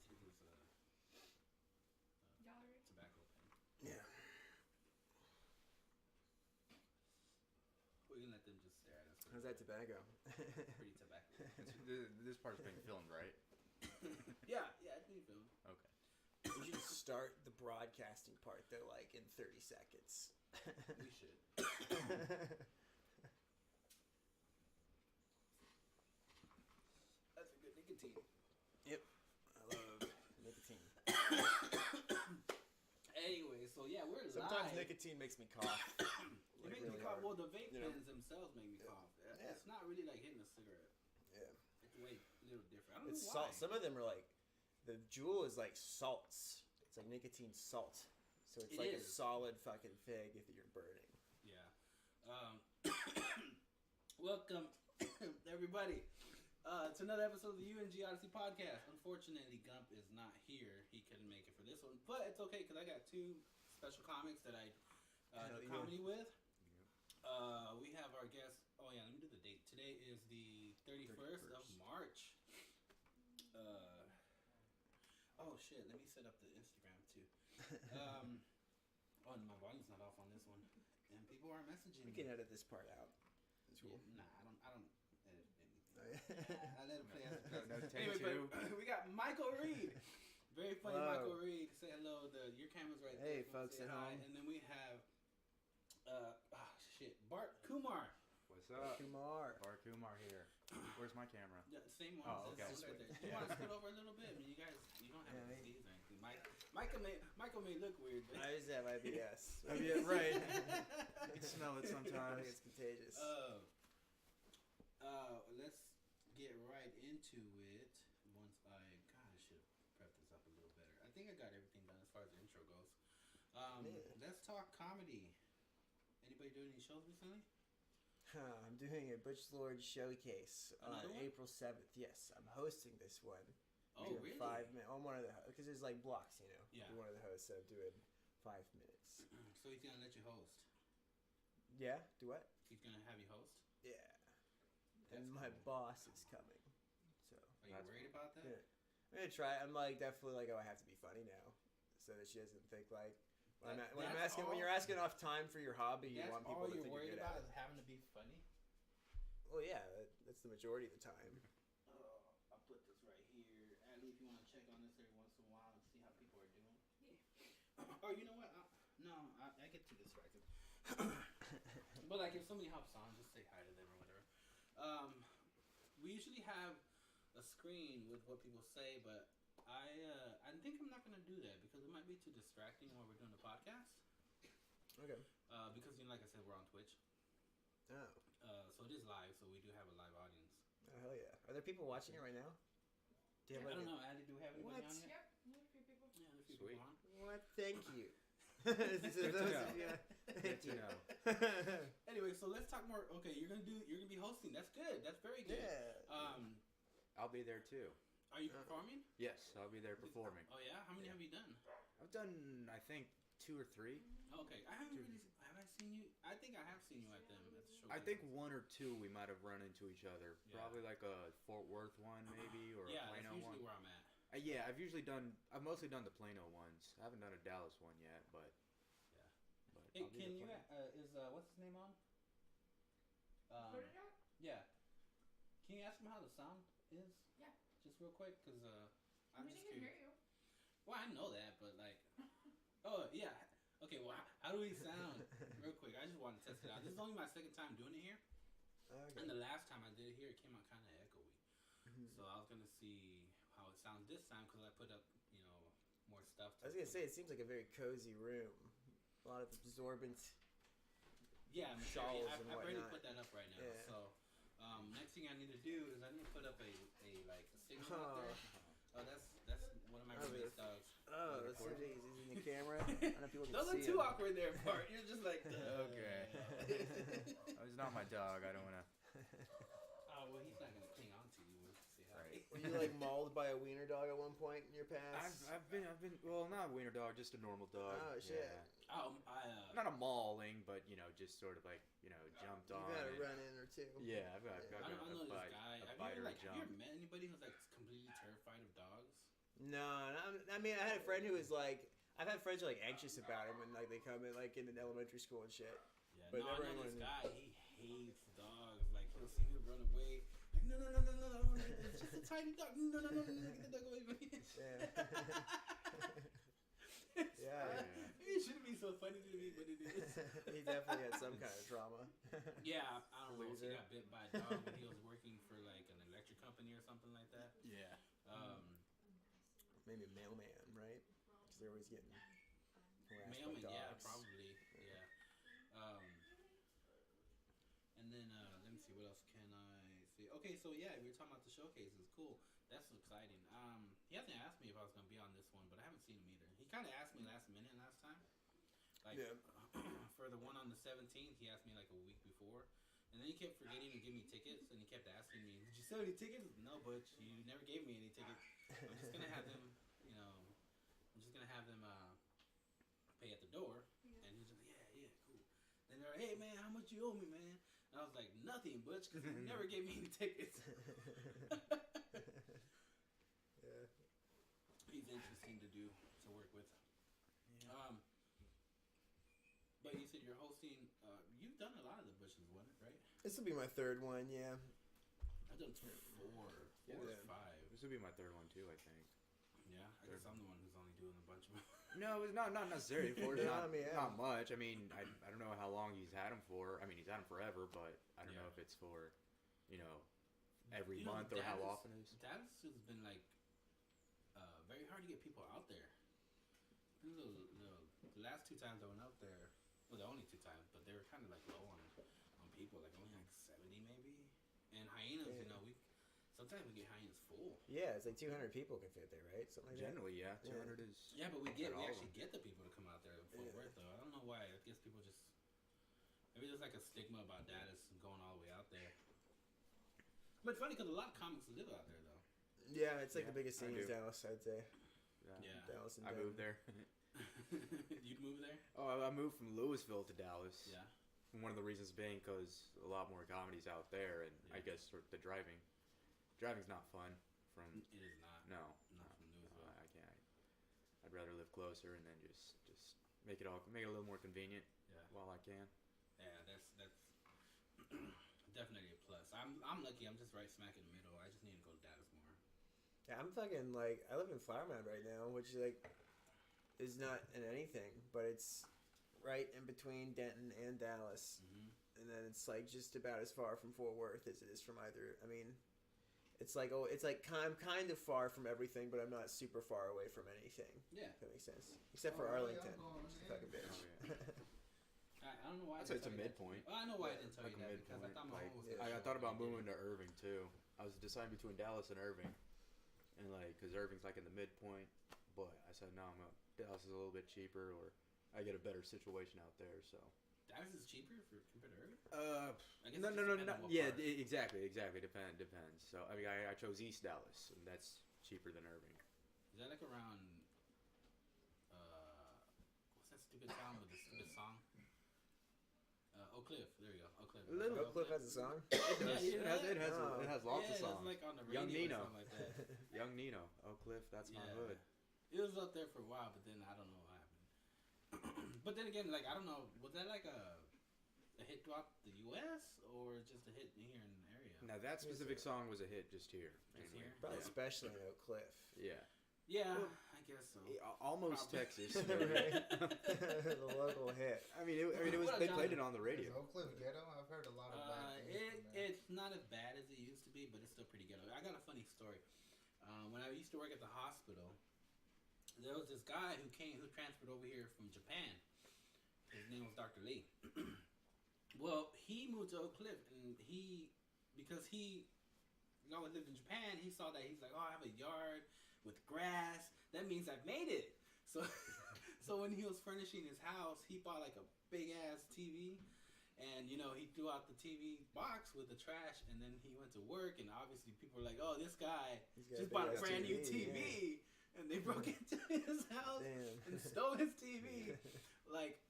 his tobacco pen. Yeah. We can let them just stare at us. How's that tobacco? Pretty tobacco. This part's being filmed, right? Yeah, it's being filmed. Okay. We should start the broadcasting part though, like in 30 seconds. We should. That's a good nicotine. Yep. I love nicotine. Anyway, so yeah, we're Sometimes live. nicotine makes me cough. It makes me cough. Well, the vape You know? pens themselves make me cough. Yeah. It's not really like hitting a cigarette. Yeah. It's way a little different. I don't It's know why. salt. Some of them are like, the Juul is like salts. It's like nicotine salt. So it's It like is. a solid fucking fig if you're burning. Yeah. Welcome, everybody, to another episode of the UNG Odyssey podcast. Unfortunately, Gump is not here. He couldn't make it for this one, but it's okay because I got two special comics that I do comedy with. We have our guest. Oh yeah, let me do the date. Today is the 31st of March. Oh shit, let me set up the Instagram too. Oh, my volume's not off on this one, and people are messaging We can edit this part out. It's cool. Yeah, nah, I don't edit anything. Oh, yeah. I let it play as it goes. No, take Anyway, two. but we got Michael Reed. Very funny, Whoa. Michael Reed. Say hello. Your camera's right there. Hey, If you wanna folks say at hi. home. And then we have, Bhart Kumar. What's up? Kumar. Bhart Kumar here. Where's my camera? Yeah, same one. Oh, It's okay. right there. You want to scoot over a little bit? I mean, you guys, you don't have to sneeze or anything. Michael may look weird, but I just have IBS. Oh, yeah, right. I can smell it I think sometimes. it's contagious. Let's get right into it. I should have prepped this up a little better. I think I got everything done as far as the intro goes. Let's talk comedy. Anybody doing any shows recently? I'm doing a Butch Lord showcase Another on one? April 7th. Yes, I'm hosting this one. Oh, Doing really? 5 minutes. I'm one of the because there's like blocks, you know. Yeah. I'm one of the hosts, so I'm doing 5 minutes. So he's gonna let you host. Yeah. Do what? He's gonna have you host. Yeah. That's And my cool. boss is coming. So Are you That's worried about that? yeah. I'm gonna try. I'm like definitely like, oh, I have to be funny now, so that she doesn't think like when That's you're asking off time for your hobby, you That's want people all to you're think worried you're good about at is it. having to be funny. Well, yeah, that's the majority of the time. I'll put this right here. Adley, if you want to check on this every once in a while and see how people are doing. Yeah. Oh, you know what? I get too distracted. But like, if somebody hops on, just say hi to them or whatever. We usually have a screen with what people say, but I think I'm not gonna do that because it might be too distracting while we're doing the podcast. Okay. Because like I said, we're on Twitch. Oh. So it is live, so we do have a live audience. Oh hell yeah! Are there people watching it right now? Do you have I like don't know, Adley, do we have anybody What? on yet? Yep, there's a few people. Yeah, there's a few Sweet. people on. What? Thank you. Good to know. Anyway, so let's talk more. Okay, you're gonna be hosting. That's good. That's very good. Yeah. I'll be there too. Are you performing? Yes, I'll be there performing. Oh yeah. How many have you done? I've done, I think, 2 or 3. Okay, I haven't really. Have I seen you? I think I have seen you at them at the show. I think 1 or 2 we might have run into each other. Yeah. Probably like a Fort Worth one, maybe, or Yeah, a that's Plano usually one. where I'm at. Yeah, I've mostly done the Plano ones. I haven't done a Dallas one yet, but. Yeah. But Hey, I'll be can you? there Is what's his name on? Put it out? Yeah. Can you ask him how the sound is? Yeah. Just real quick, cause I I'm mean, just they can curious. hear you. Well, I know that, but like, oh yeah. Okay, well, how do we sound? Real quick, I just want to test it out. This is only my second time doing it here, Okay. and the last time I did it here, it came out kind of echoey. So I was gonna see how it sounds this time because I put up, more stuff. I was gonna say it seems like a very cozy room. A lot of absorbent. yeah, shawls I've and already whatnot. put that up right now. Yeah. So next thing I need to do is I need to put up a signal out there. Oh, that's one of my Oh, roommate's yes. dogs. Oh, that's what it is. He's in the camera. I don't know if people can Those see are too him. awkward there, Bart. You're just like, Okay. Oh, he's not my dog. I don't want to. Oh, well, he's not gonna cling on to you. We'll see how. Right. Were you like mauled by a wiener dog at one point in your past? I've been. Well, not a wiener dog, just a normal dog. Oh, shit. Yeah. Not a mauling, but just sort of like jumped You've on. had a and- run in or two. Yeah, I've got I don't know a this bite, guy. a Have bite you or a ever jump. met anybody who's like completely terrified of dogs? I mean, I had a friend who was like, I've had friends who are like anxious about him, and like they come in like in elementary school and shit. Yeah, But no, I know everyone- this guy. He hates dogs. Like he'll see me run away. Like no, it's just a tiny dog. No, get the dog away from me. Yeah. Yeah. It shouldn't be so funny to me, but it is. He definitely had some kind of trauma. Yeah, I don't know if he Loser. got bit by a dog when he was working for like an electric company or something like that. Yeah. Maybe a mailman, right? Because they're always getting harassed Mailman, by dogs. yeah, probably, yeah. And then let me see, what else can I see? Okay, so yeah, we were talking about the showcases. Cool, that's exciting. He hasn't asked me if I was gonna be on this one, but I haven't seen him either. He kind of asked me last minute last time. Like Yeah. for the one on the 17th, he asked me like a week before, and then he kept forgetting to give me tickets, and he kept asking me, "Did you sell any tickets?" No, Butch, you never gave me any tickets. I'm just gonna have them, pay at the door, and he's just like, yeah, cool. Then they're like, hey man, how much you owe me, man? And I was like, nothing, Butch, because you never gave me any tickets. Yeah. He's interesting to work with. Yeah. But you said you're hosting. You've done a lot of the Bushes, wasn't it? Right? This will be my third one, yeah. I've done four or five. This would be my third one too, I think. Yeah, I guess I'm the one who's only doing a bunch of them. No, it's not necessarily for Yeah, not, I mean, yeah. not much. I mean, I don't know how long he's had him for. I mean, he's had him forever, but I don't know if it's for, every month or how often it is. Dallas has been like very hard to get people out there. The last two times I went out there, well, the only two times, but they were kind of like low on people, like only like 70 maybe. And hyenas, sometimes we get hyenas full. Yeah, it's like 200 people can fit there, right? Something like Generally, yeah, Yeah. 200 is. Yeah, but we all of actually them. get the people to come out there in Fort Yeah. Worth though. I don't know why. I guess people just maybe there's like a stigma about Dallas going all the way out there. But it's funny because a lot of comics live out there though. that. Yeah, it's like Yeah, the biggest I scene is do. Dallas, I'd say. Yeah. Dallas and I moved there. You'd move there? Oh, I moved from Louisville to Dallas. Yeah. And one of the reasons being because a lot more comedies out there, and I guess the driving's not fun. From It is not. no, Not from Louisville. I can't. I'd rather live closer and then just make it a little more convenient Yeah. while I can. Yeah, that's definitely a plus. I'm lucky. I'm just right smack in the middle. I just need to go to Dallas more. Yeah, I'm fucking like, I live in Flower Mound right now, which like is not in anything, but it's right in between Denton and Dallas. Mm-hmm. And then it's like just about as far from Fort Worth as it is from either. I mean, it's like I'm kind of far from everything, but I'm not super far away from anything. Yeah. If that makes sense. Except for Arlington, which is a fucking bitch. Oh, yeah. I don't know why. I'd say it's a midpoint. Well, I know why I didn't tell Like you a that because I midpoint. thought my Like, home was. yeah. gonna I show thought up, about but I moving to didn't. Irving too. I was deciding between Dallas and Irving, and because Irving's like in the midpoint, but I said no, Dallas is a little bit cheaper, or I get a better situation out there. So Dallas is cheaper compared to Irving. I guess no, it just depends on what yeah, part. exactly. Depends. So I mean, I chose East Dallas, and that's cheaper than Irving. Is that like around? What's that stupid town with the stupid song? Oak Cliff. There you go. Oak Cliff. Oak Cliff has a song. It has Oh. lots of Yeah, songs. it's like on the radio Young or Nino. something like that. Young Nino, Oak Cliff, that's my Yeah. hood. It was up there for a while, but then I don't know what happened. But then again, like I don't know, was that like a hit throughout the U.S. or just a hit here in the area? Now that specific song was a hit just here. Just anyway. here? Probably Yeah. especially in Oak Cliff. Yeah. Yeah, Well, I guess so. Almost Probably. Texas. Right? The local hit. I mean, it was. What They a played genre. it on the radio. Is Oak Cliff ghetto? I've heard a lot of bad things from that. It's not as bad as it used to be, but it's still pretty ghetto. I got a funny story. When I used to work at the hospital, there was this guy who transferred over here from Japan. His name was Dr. Lee. Well, he moved to Oak Cliff, and because he always lived in Japan, he saw that he's like, oh, I have a yard with grass. That means I've made it. So, so when he was furnishing his house, he bought like a big ass TV, and he threw out the TV box with the trash, and then he went to work, and obviously people were like, oh, this guy He's got just a bought a big-ass brand new TV, TV, and they broke into his house Damn. and stole his TV. Like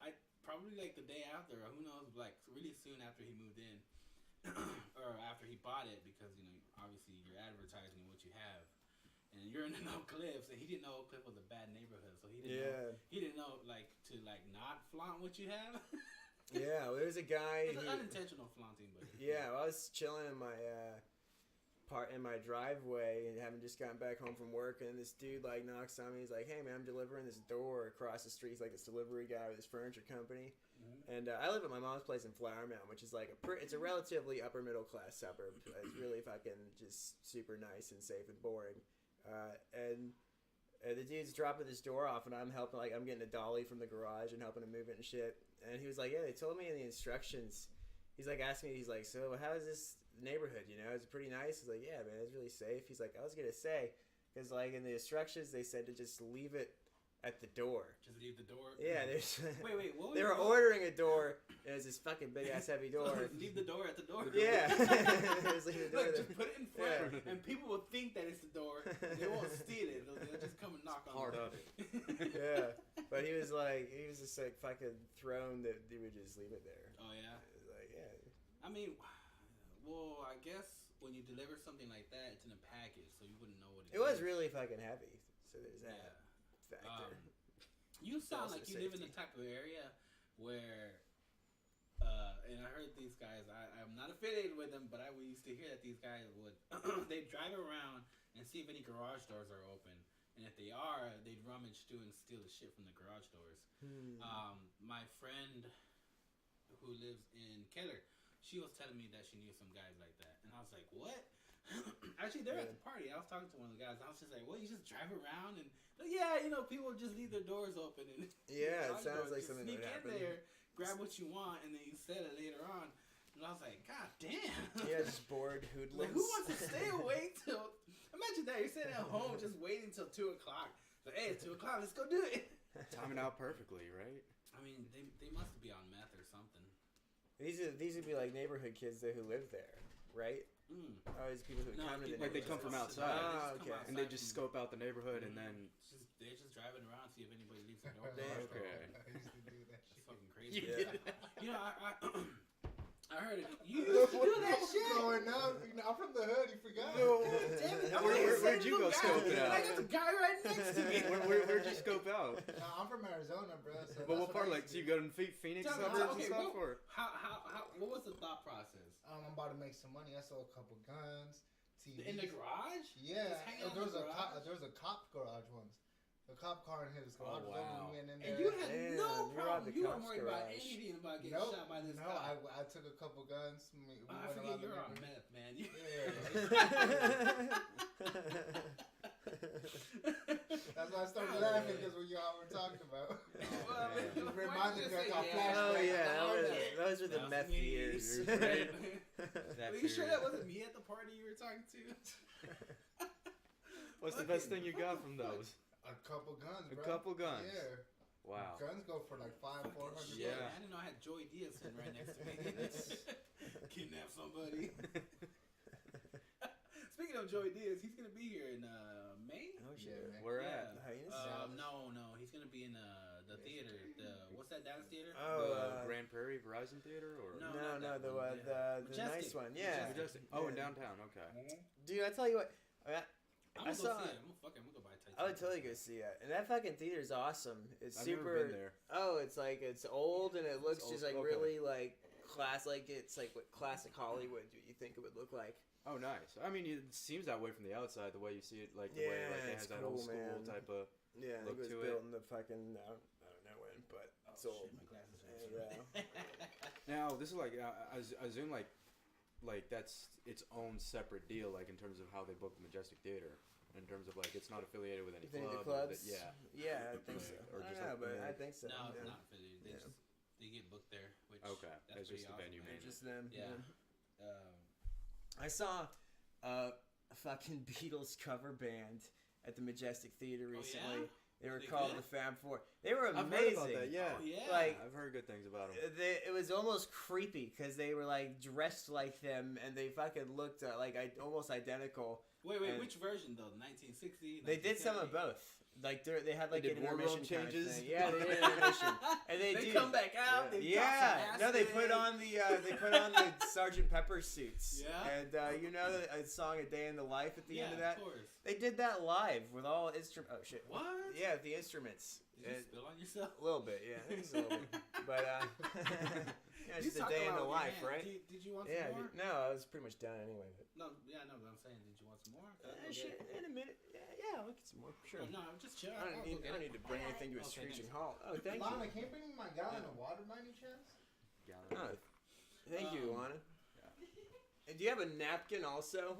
probably like the day after, or who knows, like really soon after he moved in, or after he bought it, because obviously you're advertising what you have, and you're in Oak Cliffs, and he didn't know Oak Cliff was a bad neighborhood, so he didn't know like to like not flaunt what you have. Yeah, well, there's a guy. It's unintentional flaunting, but yeah, well, I was chilling in my my driveway and having just gotten back home from work, and this dude like knocks on me. He's like, "Hey man, I'm delivering this door across the street." He's like this delivery guy with this furniture company, and I live at my mom's place in Flower Mound, which is like it's a relatively upper middle class suburb. It's really fucking just super nice and safe and boring, and the dude's dropping this door off, and I'm helping, like I'm getting a dolly from the garage and helping him move it and shit. And he was like, "Yeah, they told me in the instructions." He's like asking me, he's like, "So how is this neighborhood, you know, is it pretty nice?" He's like, "Yeah man, it's really safe." He's like, "I was gonna say, because like in the instructions they said to just leave it at the door." Just leave the door? Yeah, there's wait, what was they were ordering a door, and it was this fucking big ass heavy door. So leave the door at the door? Yeah. Just leave the door Look, there. just put it in front, and people will think that it's the door. They won't steal it. They'll just come and knock on Part it. of it. Yeah, but he was just like fucking thrown that he would just leave it there. Oh yeah. It was like, yeah. I mean, well, I guess when you deliver something like that, it's in a package, so you wouldn't know what it is. It was really fucking heavy, so there's that factor. You sound Also like you live in the safety. type of area where, and I heard these guys, I'm not affiliated with them, but we used to hear that these guys would, they'd drive around and see if any garage doors are open. And if they are, they'd rummage through and steal the shit from the garage doors. My friend who lives in Keller, she was telling me that she knew some guys like that. And I was like, what? Actually, they're at the party. I was talking to one of the guys. And I was just like, what? You just drive around? And yeah, you know, people just leave their doors open. And Yeah, it sounds like something sneak that would happen. in there, grab what you want, and then you sell it later on. And I was like, God damn. Yeah, just bored hoodlums. Like, who wants to stay awake till... Imagine that. You're sitting at home just waiting till 2 o'clock. Like, hey, it's 2 o'clock. Let's go do it. Timing out perfectly, right? I mean, they must be on meth or something. These would be like neighborhood kids who live there, right? Oh, these people who come to the like they come from outside. Oh, okay. And they just scope out the neighborhood and then... They're just driving around, see if anybody leaves their door. Okay. I used to do that It's shit. fucking crazy. Yeah. You know, I heard it. You used to do that shit. Growing up, you know, I'm from the hood. You forgot? Damn it. Where'd you go scope it out? I got the guy right next to me. Where'd you scope out? I'm from Arizona, bro. So But what that's part? I Like, used so to you do. go to Phoenix Tell me, suburbs and okay, stuff? Or? What was the thought process? I'm about to make some money. I sold a couple guns, TVs. In the garage? Yeah, Just hang out in there was the there was a cop garage once. The cop car in his garage. wow. We went in And there. you had Damn, no you robbed problem. the You weren't cop's worried about garage. anything about getting Nope. shot by this No, guy. I took a couple guns. We I went forget around the you're on neighborhood. meth, man. That's why I started laughing because what y'all were talking about. Well, I mean, It reminded me of our yeah. flashback. Oh yeah, Yeah. those were the That was meth me. years. Right. Are you sure that wasn't me at the party you were talking to? What's the best thing you got from those? A couple guns, A bro. couple guns. Yeah. Wow. Guns go for like $500-400. Shit, Yeah. I didn't know I had Joey Diaz sitting right next to me. Kidnap somebody. Speaking of Joey Diaz, he's gonna be here in May. Oh shit. Yeah, man. Where Yeah. at? The hyenas? No, he's gonna be in the theater. What's that Dallas theater? The Grand Prairie Verizon Theater? Or? No. No, not that the one. the Majestic. nice one. Yeah. Majestic. Oh, in Yeah. downtown. Okay. Dude, I tell you what, I'm I gonna saw go see it. it. I'm gonna go buy tickets. I would totally go see it. And that fucking theater's awesome. It's I've super. never been there. Oh, it's like it's old and it looks old, just like okay. really like it's like what classic Hollywood you think it would look like. Oh, nice. I mean, it seems that way from the outside, the way you see it, like the way Yeah, like it it's has that old cool, school man. type of. Yeah, I Look think it was to built it. in the fucking I don't know when, but it's old. My glasses Yeah. Now, this is like I assume like that's its own separate deal, like in terms of how they book the Majestic Theater, in terms of like it's not affiliated with any You think the club. clubs? Yeah. Yeah, I think so. Or I just don't know, like, but yeah. I think so. No, it's yeah. not affiliated. Yeah. They get booked there. Which Okay, that's it's just pretty the venue awesome, man. mainly. Just them. Yeah. I saw a fucking Beatles cover band at the Majestic Theater recently. They were They called good? the Fab Four. They were amazing. I've heard about that. Yeah. Oh yeah. Like I've heard good things about them. it was almost creepy because they were like dressed like them and they fucking looked like almost identical. Wait, And- which version though? 1960? They did some of both. Like they had like They an did wardrobe intermission kind of changes? thing. Yeah, they did intermission, and They come back out. They Yeah, no, they put on the Sergeant Pepper suits. Yeah. And you know the song "A Day in the Life" at the end of that. Of course. They did that live with all instruments. Oh shit! What? Yeah, the instruments. Did you spill on yourself? A little bit, yeah, just a little bit. But yeah, it's just a day in the life, right? Did you want Yeah, some more? no, I was pretty much done anyway. But No, but I'm saying, did you want some more? shit, in a minute, yeah, I'll get some more. Sure. No, I'm just chill. I don't need to bring anything to a Okay, screeching thanks. halt. Oh, thank Lana, you. can you bring me my gallon of water by any chance? Oh, thank you, Lana. And do you have a napkin also?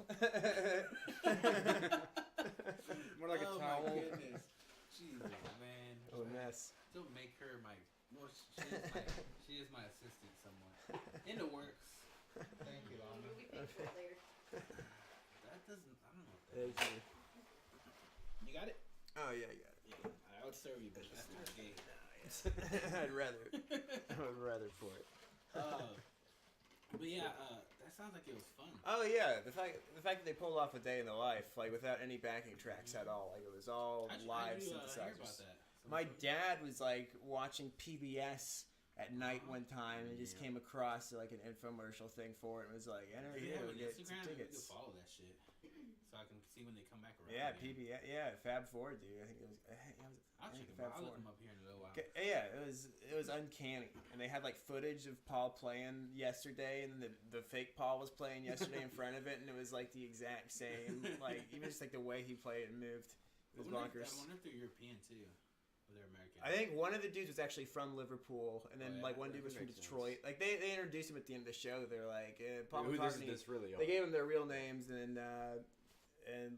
More like a Oh towel. my goodness. Jesus, man. Oh, a mess. Don't make her my. Well, she is my assistant somewhat. In the works. Thank you, Lana. We pay for it later. That doesn't. I don't know. What that Thank is. you. You got it? Oh, yeah, I got it. Yeah, I would serve you, but that's not gay. I'd rather. I would rather for it. But yeah, that sounds like it was fun. Oh yeah, the fact that they pulled off a day in the life like without any backing tracks at all, like it was all live Hear synthesizers. about that? My dad was like watching PBS at night one time and just came across like an infomercial thing for it and was like, "Enter here to get some Instagram, you can tickets." follow that shit, so I can see when they come back around. Yeah, again. PBS. Yeah, Fab Four, dude. I think it was. I'll check them out. I'll look them up here in a little while. Yeah, it was uncanny, and they had like footage of Paul playing yesterday, and then the fake Paul was playing yesterday in front of it, and it was like the exact same, like even just like the way he played and moved was bonkers. I wonder if they're European too, or they're American. I think one of the dudes was actually from Liverpool, and then like one dude was from makes Detroit. Like they introduced him at the end of the show. They're like Paul Who McCartney. this really They gave him their real names, and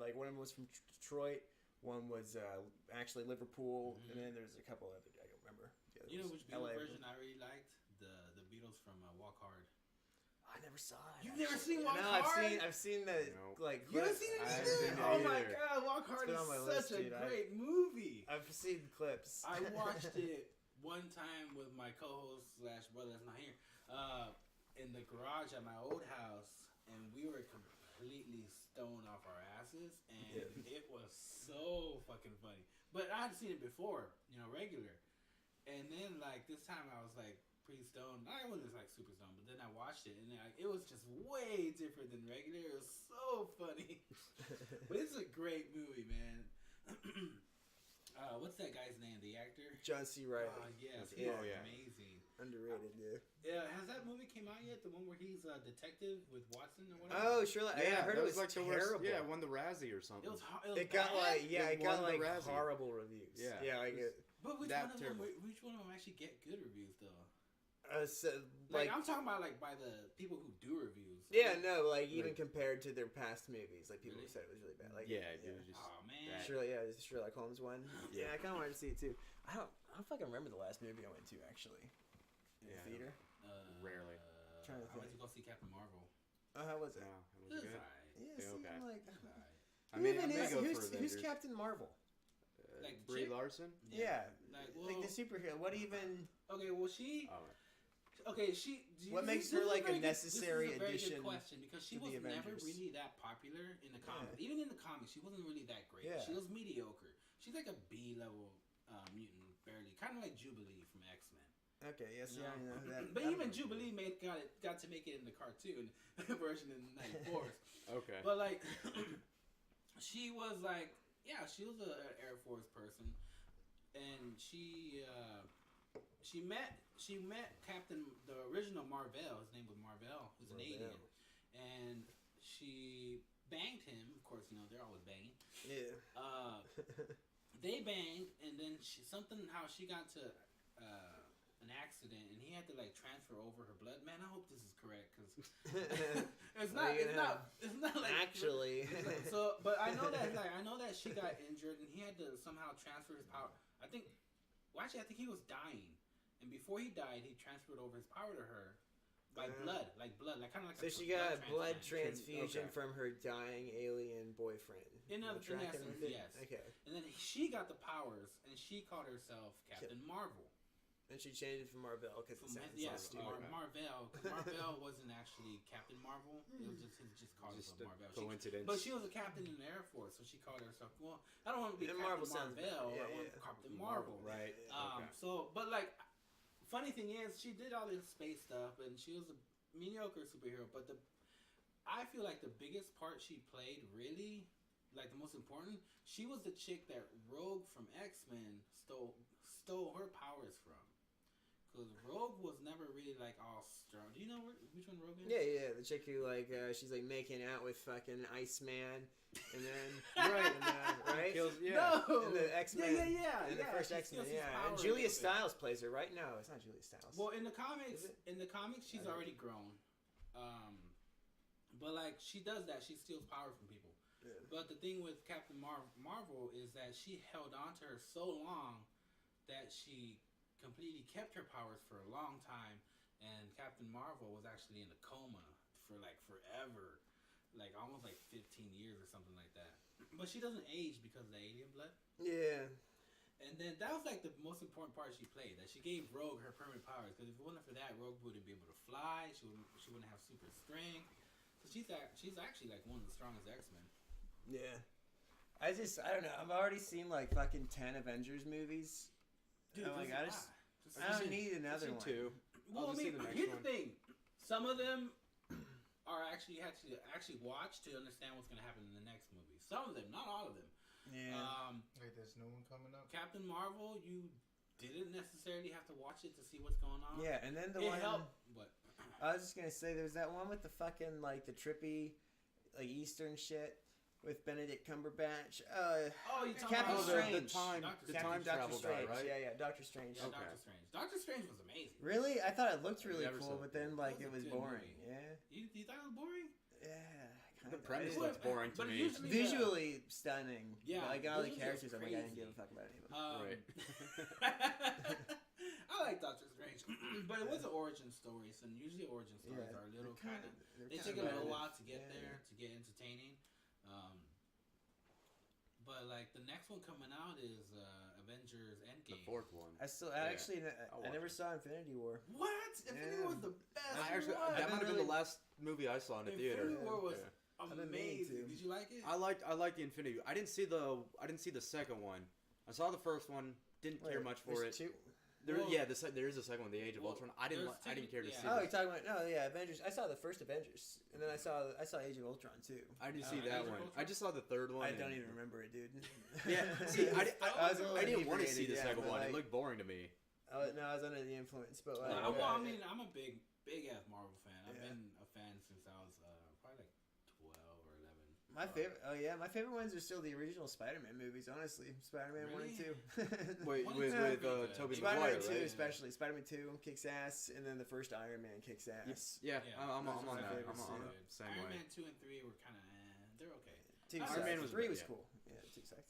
like one of them was from Detroit. One was actually Liverpool, and then there's a couple other. I don't remember. The other You know was which Beatles LA. version I really liked? The Beatles from Walk Hard. I never saw it. You've never seen Walk No, Hard? I've seen the Nope. like. You haven't seen it I haven't either? seen it Oh my either. god, Walk Hard been is on my such list, a dude. great movie. I've seen clips. I watched it one time with my co-host / brother that's not here in the garage at my old house, and we were completely stoned off our asses, and it was so fucking funny. But I had seen it before, regular, and then like this time I was like pretty stoned. I wasn't like super stoned, but then I watched it, and like, it was just way different than regular. It was so funny, but it's a great movie, man. What's that guy's name? The actor? John C. Reilly. Yes, Yeah. he's Oh, yeah. amazing. Underrated, yeah. Yeah, has that movie came out yet? The one where he's a detective with Watson or whatever? Oh, sure. I heard that it was like terrible. The worst, won the Razzie or something. It got bad? like It it got won the like Razzie. horrible reviews. Yeah. like it. But which that one, terrible. which one of them actually get good reviews though? So, Like I'm talking about like by the people who do reviews. yeah, no, like even Like- compared to their past movies, like people Really? said it was really bad. Like yeah, it was just. Oh man. bad. Is Sherlock Holmes one? Yeah, I kind of wanted to see it too. I don't fucking remember the last movie I went to actually. In Yeah, the theater. Rarely. Trying to I went think. to go see Captain Marvel. Oh, how was it? No, It it was was good. alright. Yeah, Yeah, see, okay. I'm like, It was alright. I mean, even I may is, go who's, for who's Avengers. Captain Marvel? Like the Brie chick? Larson. Yeah, Like, like the superhero. What even? Okay, well she. Oh, Okay, she. What makes her, like, a necessary addition This is a very good question because she to was the never Avengers? really that popular in the comics. Even in the comics, she wasn't really that great. Yeah. She was mediocre. She's like a B level mutant, barely, kind of like Jubilee from X Men. Okay, yes, No. yeah, I know that. But I even don't know. Jubilee got to make it in the cartoon version in the 94. okay. But like, she was like, she was an Air Force person, and she met Captain, the original Marvel. His name was Marvel, who's an Marvel. alien, and she banged him. Of course, they're always banging. Yeah. They banged, and then she got to an accident, and he had to like transfer over her blood. Man, I hope this is correct because it's not. It's not like Actually. so. But I know that she got injured, and he had to somehow transfer his power. I think he was dying, and before he died, he transferred over his power to her by blood, like kind of like. So a she got a blood transplant. transfusion from her dying alien boyfriend. In Am I tracking essence, with it? yes. Okay. And then she got the powers, and she called herself Captain Marvel. And she changed it from Marvel because it sounds yes, so stupid. Marvel. 'Cause Marvel wasn't actually Captain Marvel. It was just called Just herself a Marvel. coincidence. But she was a captain in the Air Force, so she called herself. Well, I don't want to be And Captain Marvel sounds Marvel. better. I want Yeah. Captain Marvel. Right. Okay. So, but like, funny thing is, she did all this space stuff, and she was a mediocre superhero. But I feel like the biggest part she played, really, like the most important, she was the chick that Rogue from X-Men stole her powers from. Because Rogue was never really like all strong. Do you know which one Rogue is? Yeah. The chick who like she's like making out with fucking Iceman, and then Right. right. Kills, yeah. No. And the X-Men. Yeah. And the first she X-Men, steals his yeah. power And a Julia little bit. Stiles plays her, right? No, it's not Julia Stiles. Well, in the comics, Is it? she's already grown. But like she does that, she steals power from people. Yeah. But the thing with Captain Marvel is that she held on to her so long that she completely kept her powers for a long time, and Captain Marvel was actually in a coma for like forever, like almost like 15 years or something like that. But she doesn't age because of the alien blood. Yeah. And then that was like the most important part she played. That she gave Rogue her permanent powers. Because if it wasn't for that, Rogue wouldn't be able to fly. She wouldn't have super strength. So she's actually like one of the strongest X-Men. Yeah. I don't know. I've already seen like fucking 10 Avengers movies. Dude, I'm like, there's a lot. I don't need another one. Two. Well, I I'll just see mean, the next here's one. the thing. Some of them are actually watch to understand what's going to happen in the next movie. Some of them, not all of them. Yeah. Wait, there's no one coming up? Captain Marvel, you didn't necessarily have to watch it to see what's going on. Yeah, and then the It one helped, but I was just gonna say there was that one with the fucking like the trippy like Eastern shit with Benedict Cumberbatch. you're talking Captain about Strange. Doctor time Strange. travel guy, Strange. right? Yeah, Doctor Strange. Yeah, Okay. Doctor Strange. Doctor Strange was amazing. Really? I thought it looked really Never cool, saw but it. then like That it was was a good boring. movie. Yeah. You thought it was boring? Yeah. The kinda. premise It- looks boring to But me. usually- visually stunning. Yeah, But, like all the visually characters, it's I'm like, I didn't crazy. give a fuck about any of them. Right. I like Doctor Strange, but it was an origin story, so usually origin stories are a little kind of. They take a little while to get there to get entertaining. But like the next one coming out is Avengers The Endgame. fourth one. I I'll never watch saw Infinity War. What? Infinity Yeah. War was the best. That I've might have been been the last movie I saw in the theater. Infinity War was I've been meaning amazing. to. Did you like it? I liked the Infinity. I didn't see the second one. I saw the first one. Didn't care much for it. Two? There, Well- there is a second one, The Age of well, Ultron. I didn't care to yeah. see. Oh, the- you're talking about Avengers. I saw the first Avengers, and then I saw Age of Ultron too. I didn't Oh, see Age that of one. Ultron? I just saw the third one. I don't and- even remember it, dude. Yeah, see, was a little I didn't want to see inebriated, the second but, one. like, it looked boring to me. I was under the influence, but like, No, okay. I mean, I'm a big ass Marvel fan. I've Yeah. been a fan since I was probably like 12 or 11. my favorite ones are still the original Spider-Man movies. Honestly, Spider-Man 1 and Really? 2. Wait, One with is pretty good. Tobey Spider-Man Maguire, 2 right? especially. Spider-Man 2 kicks ass, and then the first Iron Man kicks ass. Yeah, Yeah. I'm Those on are my that. favorites, I'm on too. the same Iron way. Man 2 and 3 were kind of they're okay. 2 Iron sucked. Man was 3 good, was yeah. cool. Yeah, 2 sucked.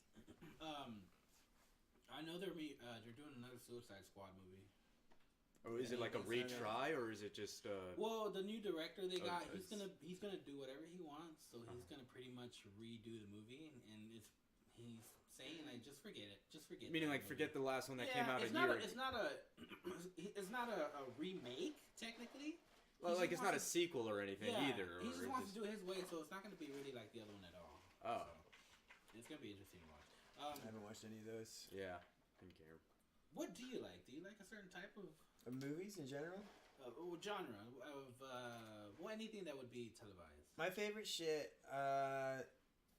I know they're doing another Suicide Squad movie. Or is it like a retry, or is it just? Well, the new director they got, Okay. he's gonna do whatever he wants. So he's gonna pretty much redo the movie, and he's saying like just forget it, Meaning that like movie. forget the last one that came out it's a not year. It's not a it's not a remake technically. Well, He like just it's not a wants sequel or anything yeah, either. He or just it's wants to do it his way, so it's not gonna be really like the other one at all. Oh. So, it's gonna be interesting to watch. I haven't watched any of those. Yeah, didn't care. What do you like? Do you like a certain type of Movies in general. genre of anything that would be televised? My favorite shit. I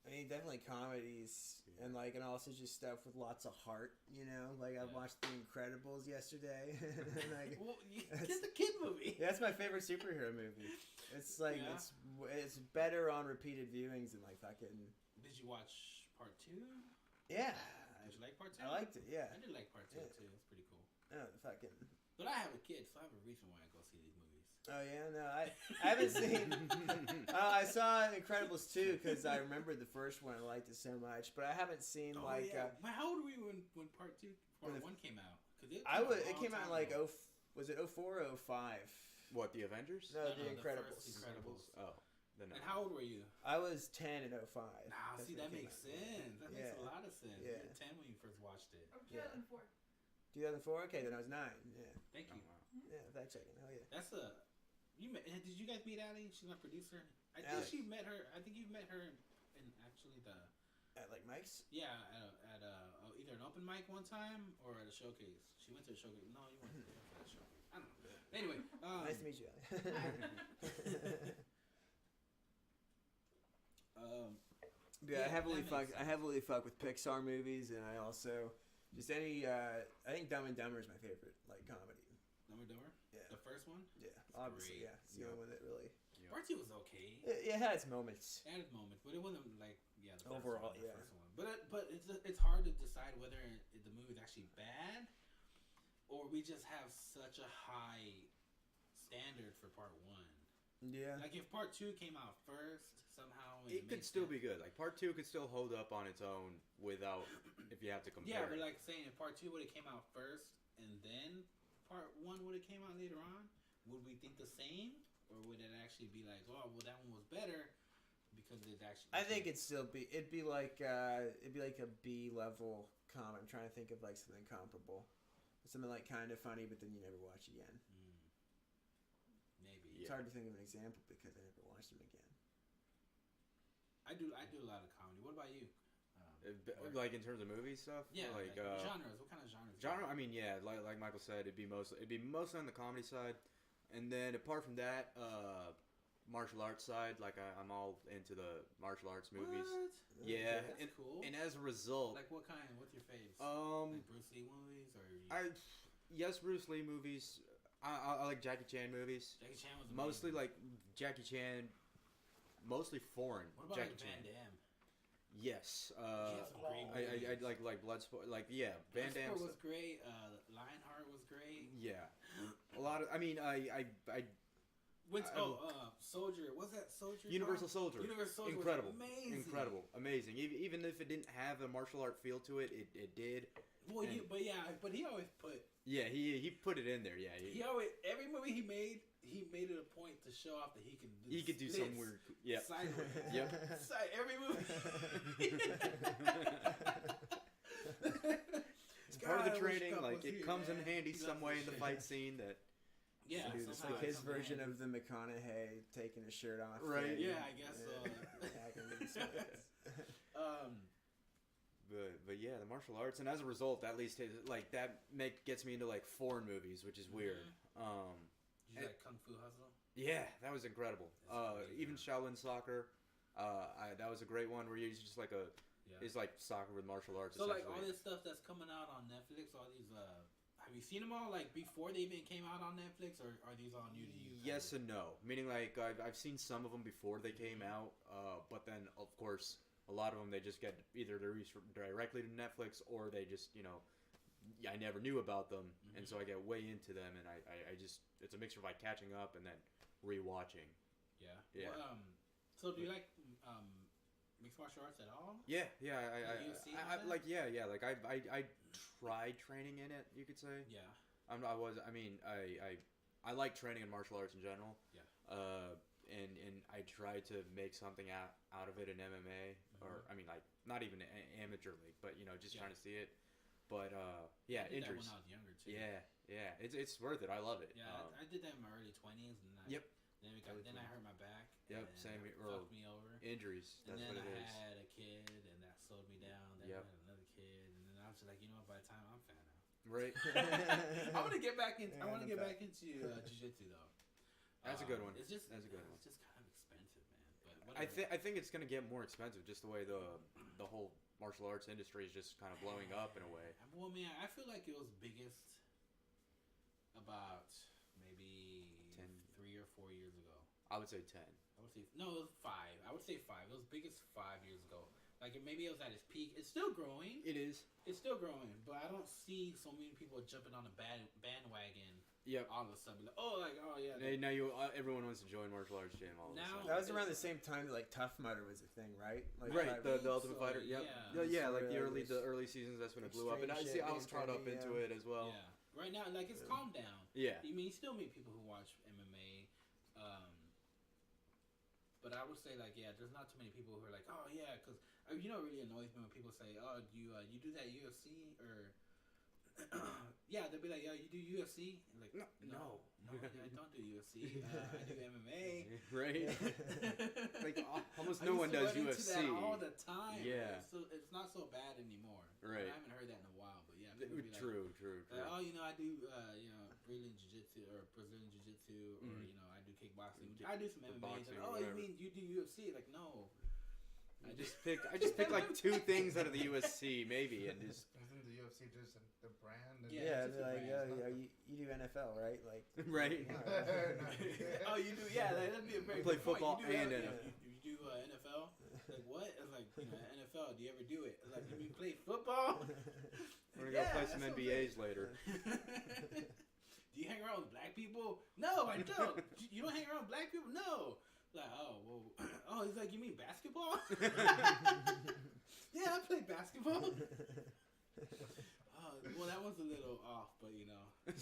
mean, definitely comedies, and also just stuff with lots of heart. You know, like I Yeah. watched The Incredibles yesterday. and, like, Well, get the kid movie. yeah, that's my favorite superhero movie. It's like Yeah. it's better on repeated viewings than like fucking. Did you watch part 2? Yeah, Did you like part 2? I liked it. Yeah, I did like part 2 Yeah. too. It's pretty cool. no, fucking. But I have a kid, so I have a reason why I go see these movies. Oh yeah, no, I haven't seen. I saw Incredibles 2 because I remembered the first one. I liked it so much, but I haven't seen But how old were you when part 1 came out? Cause it came out in like was it 04 or 05? What, The Avengers? No, No, The the Incredibles. first Incredibles. Oh, then And how old were you? I was 10 in 05. Nah, That's see when it that came makes out. sense. That makes Yeah. a lot of sense. Yeah. You were 10 when you first watched it. Or Yeah. 2004. 2004. Okay, then I was 9. Yeah. Thank you. Oh, wow. Yeah. Fact checking. Hell yeah. That's a. Did you guys meet Allie? She's my producer. I think Alex. you met her. I think you met her in actually the. At like Mike's. Yeah, at either an open mic one time or at a showcase. She went to a showcase. No, you went to a showcase. I don't know. Anyway, Nice to meet you. Yeah, I heavily fuck with Pixar movies, and I also just any. I think Dumb and Dumber is my favorite like comedy. Dumb and Dumber. Yeah. The first one. Yeah, obviously, great. yeah. It's the only one that really. Yeah. Part 2 was okay. It had its moments. At its moment, but it wasn't like the first Overall, one, yeah. First one. But it's hard to decide whether the movie is actually bad, or we just have such a high standard for part 1. Yeah. Like if part 2 came out first somehow, It could still be good. Like part 2 could still hold up on its own without if you have to compare. Yeah, but like saying if part 2 would have came out first and then part 1 would have came out later on, would we think the same, or would it actually be like, oh, well, that one was better because it actually? I think it'd be like a B level comic. I'm trying to think of like something comparable, something like kind of funny, but then you never watch again. Maybe It's hard to think of an example because I never watched them again. I do a lot of comedy. What about you? Like in terms of movie stuff. Yeah, like genres. What kind of genres? Genre. I mean, yeah, like Michael said, it'd be mostly on the comedy side, and then apart from that, martial arts side. Like I'm all into the martial arts movies. What? Yeah, That's cool. And as a result, Like what kind? What's your faves? Like Bruce Lee movies or? Yes, Bruce Lee movies. I like Jackie Chan movies. Jackie Chan was Mostly amazing. like Jackie Chan, mostly foreign. What about Jackie like Van Chan. Damme? Yes. He has some great I movies. like Bloodsport. Like yeah, Van Damme was great. Lionheart was great. Yeah, a lot of. I mean, I Soldier. What's that Soldier? Universal Soldier. Universal Soldier. Incredible. Was amazing. Incredible. Amazing. Even if it didn't have a martial art feel to it, it did. Well, but he always put. Yeah, he put it in there. Yeah, He always every movie he made it a point to show off that he could do some weird. Yeah. Sideways. Yep. Every movie. It's part of the training. Like it comes in handy some way in the fight scene that. Yeah, Dude, it's like his version of the McConaughey taking his shirt off. Right. Yeah, I guess so. But yeah, the martial arts, and as a result, at least gets me into like foreign movies, which is weird. Did you like Kung Fu Hustle? Yeah, that was incredible. Even Shaolin Soccer, that was a great one where it's just like it's like soccer with martial arts. So like all this stuff that's coming out on Netflix, all these have you seen them all like before they even came out on Netflix, or are these all new to you? Yes and no. Meaning like I've seen some of them before they came out, but then of course a lot of them they just get either released directly to Netflix or they just I never knew about them, and so I get way into them, and I just it's a mixture of like catching up and then rewatching. Yeah. Yeah. Well, so do you like mixed martial arts at all? Yeah. I like I tried training in it. You could say. Yeah. I like training in martial arts in general. Yeah. And I tried to make something out of it in MMA, or I mean, like not even amateur league, but just trying to see it. But yeah, I did injuries. that when I was younger too. Yeah, it's worth it. I love it. Yeah, I did that in my early 20s, and then I hurt my back. Yep, and same. it fucked me over. Injuries. And That's then what it is. I had a kid, and that slowed me down. Then I had another kid, and then I was just like, by the time I'm fat now. Right. I want to get back into. I want to get back into jiu-jitsu though. That's a good one. It's just That's a good one. It's just kind of expensive, man. But I think it's gonna get more expensive just the way the whole martial arts industry is just kind of blowing up in a way. Well, man, I feel like it was biggest about maybe 3 or 4 years ago. I would say 10. I would say no, it was 5. I would say 5. It was biggest 5 years ago. Like maybe it was at its peak. It's still growing. It is. It's still growing, but I don't see so many people jumping on a bandwagon. Yep. All of a sudden, yeah. Now everyone wants to join martial arts gym. All of a sudden. That was around the same time that like Tough Mudder was a thing, right? Like, right. The Ultimate Fighter. Yep. Yeah. Like the early seasons. That's when it blew up, and I was caught up into it as well. Yeah. Right now, like it's calmed down. Yeah. You mean you still meet people who watch MMA, but I would say like there's not too many people who are like because it really annoys me when people say you do that UFC or yeah, they'll be like, yo, you do UFC? And like, No. I don't do UFC. I do MMA. Right? Like almost I no used one to does run into UFC. that all the time. Yeah. So it's not so bad anymore. Right. I haven't heard that in a while, but yeah. People be like, True. oh, I do, Brazilian Jiu-Jitsu or Brazilian Jiu-Jitsu, or I do kickboxing. I do some MMA. Boxing Like, or oh, you whatever. mean you do UFC? Like, no. I just picked like 2 things out of the USC maybe, and just Isn't the UFC just the brand? And Yeah, Yeah, it's they're like, just a you do NFL, right? Like, right. Oh, you do? Yeah, like, that'd be a very Play good point. football You do and NFL. You do NFL? Like, what? It's like, NFL, do you ever do it? It's like, you mean play football? We're gonna go play some NBAs later. Do you hang around with black people? No, I don't. You don't hang around with black people? No. Like, oh, he's like, you mean basketball? Yeah, I play basketball. Well, that one's a little off, but I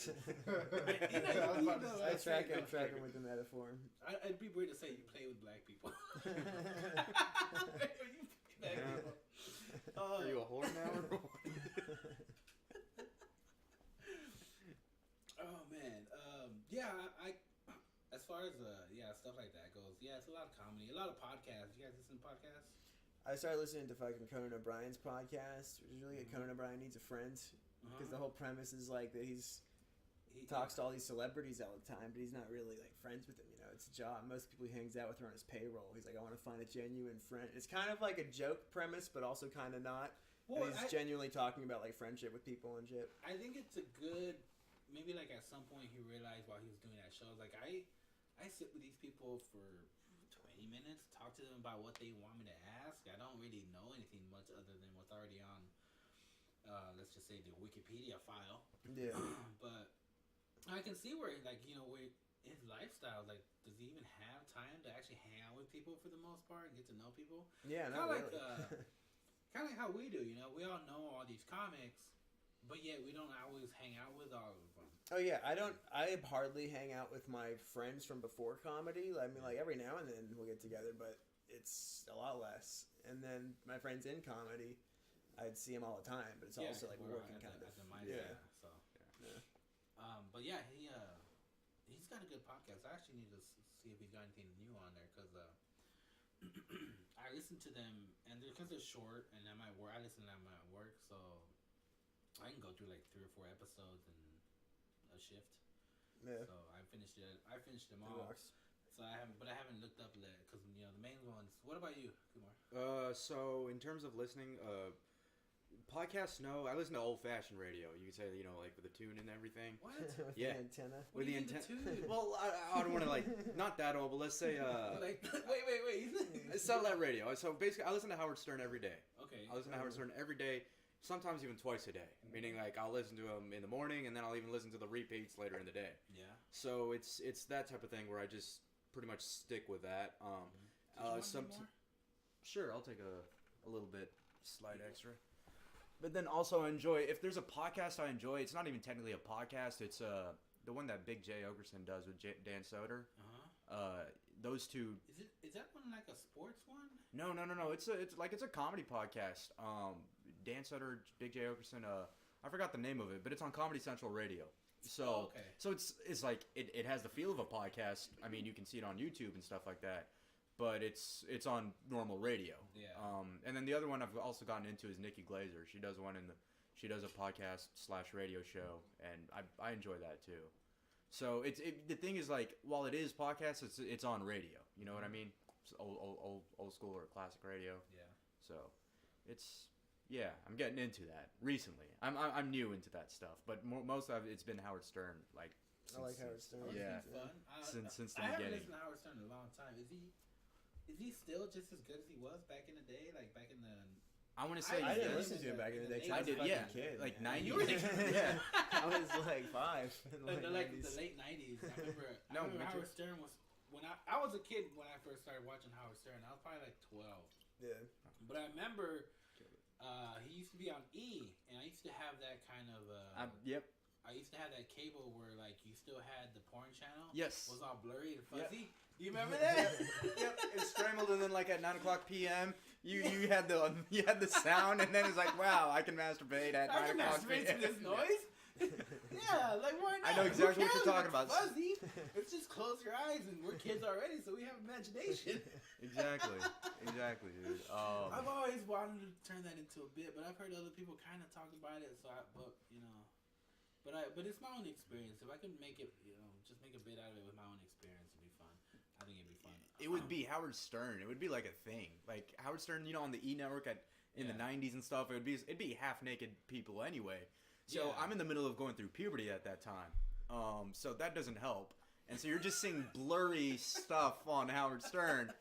track him with the metaphor. It'd be weird to say you play with black people. Are you a whore now? Or what? Oh man, yeah. I as far as stuff like that goes, yeah, it's a lot of comedy, a lot of podcasts. You guys listen to podcasts? I started listening to fucking Conan O'Brien's podcast, which is really good. Conan O'Brien Needs a Friend, because the whole premise is like that he talks to all these celebrities all the time, but he's not really like friends with them. It's a job. Most people he hangs out with are on his payroll. He's like, I want to find a genuine friend. It's kind of like a joke premise, but also kind of not. Well, he's genuinely talking about like friendship with people and shit. I think it's a good. Maybe like at some point he realized while he was doing that show, like I sit with these people for 20 minutes, talk to them about what they want me to ask. I don't really know anything much other than what's already on, let's just say the Wikipedia file. Yeah. But I can see where, like, where his lifestyle, like, does he even have time to actually hang out with people for the most part and get to know people? Yeah, not really. Kind of like how we do, we all know all these comics, but yet we don't always hang out with all of them. Oh yeah, I hardly hang out with my friends from before comedy. I mean, like every now and then we'll get together, but it's a lot less. And then my friends in comedy, I'd see them all the time, but it's also like we're working kind of. So. Yeah. But yeah, he's got a good podcast. I actually need to see if he's got anything new on there because I listen to them and because they're short and I listen to them at work, so I can go through like 3 or 4 episodes in a shift. Yeah. So I finished them all. So I haven't looked up yet because the main ones. What about you, Kumar? So in terms of listening, podcasts, no. I listen to old-fashioned radio. You could say, like with the tune and everything. What? With the antenna. With the antenna. Well, I don't want to not that old, but let's say like wait. Satellite radio. So basically, I listen to Howard Stern every day. Okay. I listen to Howard Stern every day. Sometimes even twice a day, meaning like I'll listen to them in the morning and then I'll even listen to the repeats later in the day. Yeah. So it's that type of thing where I just pretty much stick with that. Sure, I'll take a little bit slight extra. But then also enjoy if there's a podcast I enjoy. It's not even technically a podcast. It's the one that Big J Ogerson does with Dan Soder. Those two. Is that one like a sports one? No. It's a comedy podcast. Dan Soder, Big J Ogerson. I forgot the name of it, but it's on Comedy Central Radio. So so it's like it has the feel of a podcast. I mean, you can see it on YouTube and stuff like that, but it's on normal radio. Yeah. And then the other one I've also gotten into is Nikki Glazer. She does she does a podcast / radio show, and I enjoy that too. So the thing is, like, while it is podcast, it's on radio. You know what I mean? It's old school or classic radio. Yeah. So I'm getting into that recently. I'm new into that stuff, but most of it's been Howard Stern. Like, I like Howard Stern. Yeah. Fun. Since the I haven't beginning. listened to Howard Stern in a long time. Is he still just as good as he was back in the day? Like back in the. I want to say I didn't listen to him back in the day. I did, yeah. Kid, like man. 90s. You were the kid. Yeah, I was like 5. The late 90s. I remember Howard Stern was when I was a kid when I first started watching Howard Stern. I was probably like 12. Yeah. But I remember he used to be on E, and I used to have that kind of. Yep. I used to have that cable where like you still had the porn channel. Yes. Was all blurry and fuzzy. You remember that? Yep, it's scrambled, and then like at 9:00 p.m. You had the sound, and then it's like, wow, I can masturbate at 9:00 I can masturbate to p.m. this noise. Yeah, like why not? I know exactly what you're talking about. Fuzzy. It's just close your eyes, and we're kids already, so we have imagination. Exactly, dude. I've always wanted to turn that into a bit, but I've heard other people kind of talk about it. So, but it's my own experience. If I could make it, just make a bit out of it with my own experience, it'd be fun. I think it'd be fun. It would be Howard Stern. It would be like a thing, like Howard Stern. On the E Network in the '90s and stuff. It'd be half naked people anyway. So I'm in the middle of going through puberty at that time. So that doesn't help. And so you're just seeing blurry stuff on Howard Stern.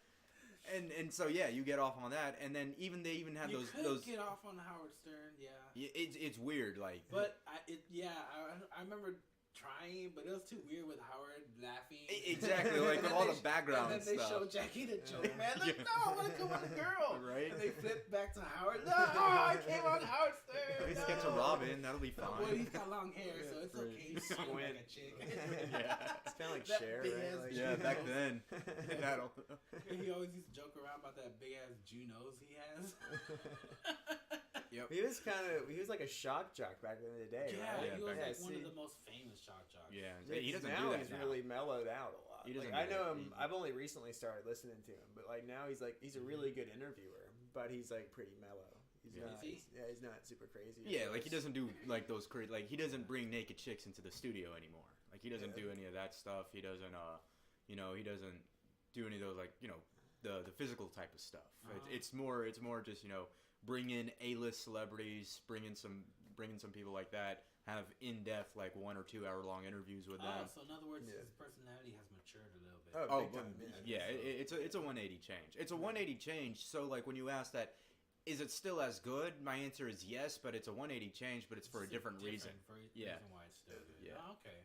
And so yeah, you get off on that, and then they even have those get off on Howard Stern, yeah. It's weird, like. But I remember trying, but it was too weird with Howard laughing. Exactly, like with all the background and then they stuff. show Jackie the joke, man. Like, no, I want to come with a girl. Right. And they flip back to Howard. No, I came on Howard Stern. Let's get to Robin. That'll be fine. Well, he's got long hair, so it's okay. He's like a chick. Yeah, it's kind of like That Cher, big right? ass Like, Yeah, back then. That'll. He always used to joke around about that big ass Jew nose he has. Yep. He was like a shock jock back in the day, Yeah, right? he was Yeah, like one see, of the most famous shock jocks. Yeah, yeah, he doesn't now do that he's now. really mellowed out a lot. He doesn't Like, I do know that. him. I've only recently started listening to him, but like now he's a really good interviewer, but he's like pretty mellow. He's Yeah. not. Is he? He's not super crazy. Yeah, like he doesn't do like those like he doesn't bring naked chicks into the studio anymore. Like he doesn't do any of that stuff. He doesn't he doesn't do any of those like the physical type of stuff. It's more just bring in A-list celebrities, bring in some people like that, have in-depth like 1 or 2 hour long interviews with them. So in other words, his personality has matured a little bit. Oh, big time, yeah, it's a 180 change. It's a 180 change. So like when you ask that, is it still as good? My answer is yes, but it's a 180 change, but it's for a different reason. Reason why it's still good. Yeah. Oh, okay.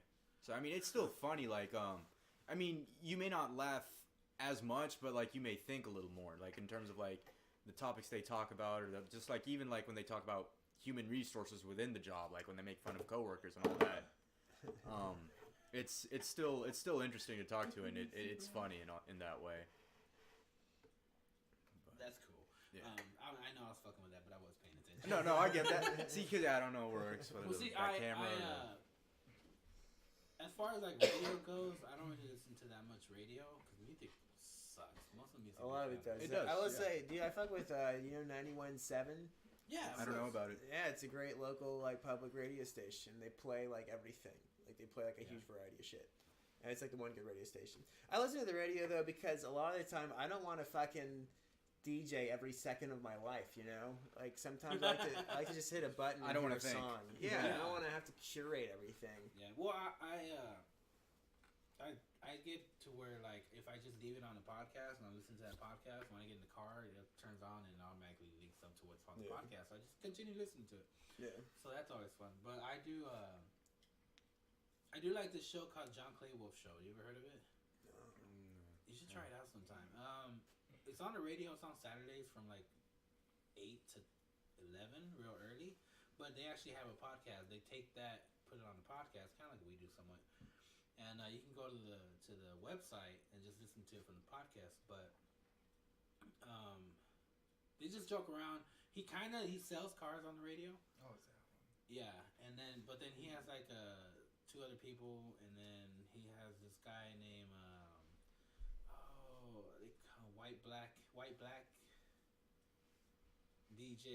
So I mean, it's still funny. Like I mean, you may not laugh as much, but like you may think a little more. Like in terms of like the topics they talk about, or just like even like when they talk about human resources within the job, like when they make fun of coworkers and all that. It's still interesting to talk to, and it's funny in that way. That's cool. Yeah. I know I was fucking with that, but I was paying attention. No, I get that. See, because I don't know where it works, whether Well, it's see, back camera or as far as like radio goes, I don't really listen to that much radio because music sucks. Most of the music. A lot of it does. It does, I will yeah. say, dude, I fuck with 91.7. Yeah, I don't know about it. Yeah, it's a great local like public radio station. They play like everything. Like they play like a huge variety of shit. And it's like the one good radio station. I listen to the radio though because a lot of the time I don't want to fucking DJ every second of my life, Like sometimes I like to just hit a button and I don't hear want a to think. song. Yeah, I don't want to have to curate everything. Yeah. Well, I get to where like if I just leave it on a podcast and I listen to that podcast when I get in the car, it turns on and it automatically links up to what's on the podcast. So I just continue listening to it. Yeah. So that's always fun. But I do like this show called John Clay Wolf Show. You ever heard of it? No. You should try it out sometime. It's on the radio. It's on Saturdays from like 8 to 11, real early. But they actually have a podcast. They take that, put it on the podcast, kind of like we do somewhat. And you can go to the website and just listen to it from the podcast. But they just joke around. He sells cars on the radio. Oh, is that one? Yeah, and then he has like 2 other people, and then he has this guy named White Black DJ.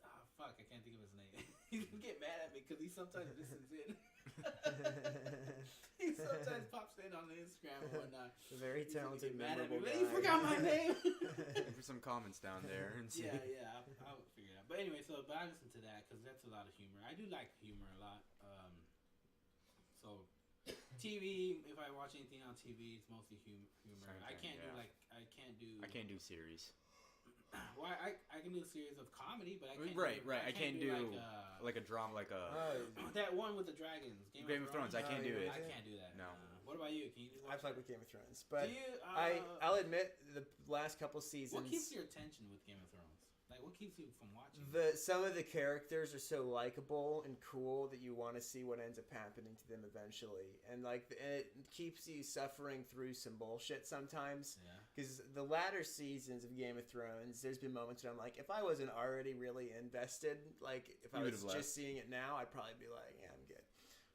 Oh fuck, I can't think of his name. He's gonna get mad at me because he sometimes listens in. He sometimes pops in on the Instagram and whatnot. A very talented, Mad at me. memorable guy. You forgot my name. for some comments down there and see. Yeah, I'll figure it out. But anyway, but I listen to that because that's a lot of humor. I do like humor a lot. So TV, if I watch anything on TV, it's mostly humor. I can't do series. Well, I can do a series of comedy, but I can't. Right. I can't do like a drama, like a that one with the dragons. Game of Thrones. I can't do it. I can't do that. No. What about you? Can you do? I fuck with Game of Thrones, but do you, I'll admit the last couple seasons. What keeps your attention with Game of Thrones? Like, what keeps you from watching? Some of the characters are so likable and cool that you want to see what ends up happening to them eventually, and it keeps you suffering through some bullshit sometimes. Yeah. Because the latter seasons of Game of Thrones, there's been moments where I'm like, if I wasn't already really invested, like if I was just seeing it now, I'd probably be like, yeah, I'm good.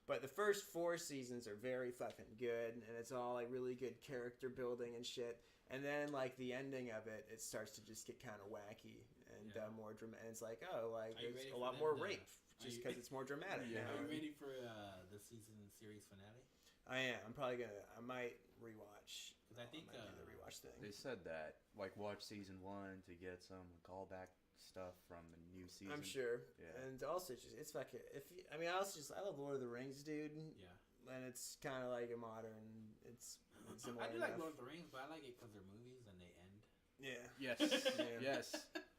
But the first 4 seasons are very fucking good, and it's all like really good character building and shit. And then like the ending of it, it starts to just get kind of wacky and more dramatic. It's like, oh, like there's a lot more rape just because it's more dramatic. Yeah. Are you ready for the season series finale? I am. I might rewatch. Because I think do the rewatch thing. They said that, like, watch season 1 to get some callback stuff from the new season. I'm sure. Yeah. And also, it's fucking. I love Lord of the Rings, dude. Yeah. And it's kind of like a modern. It's similar I do enough. like Lord of the Rings, but I like it because they're movies and they end. Yeah. Yes. Yeah. Yes.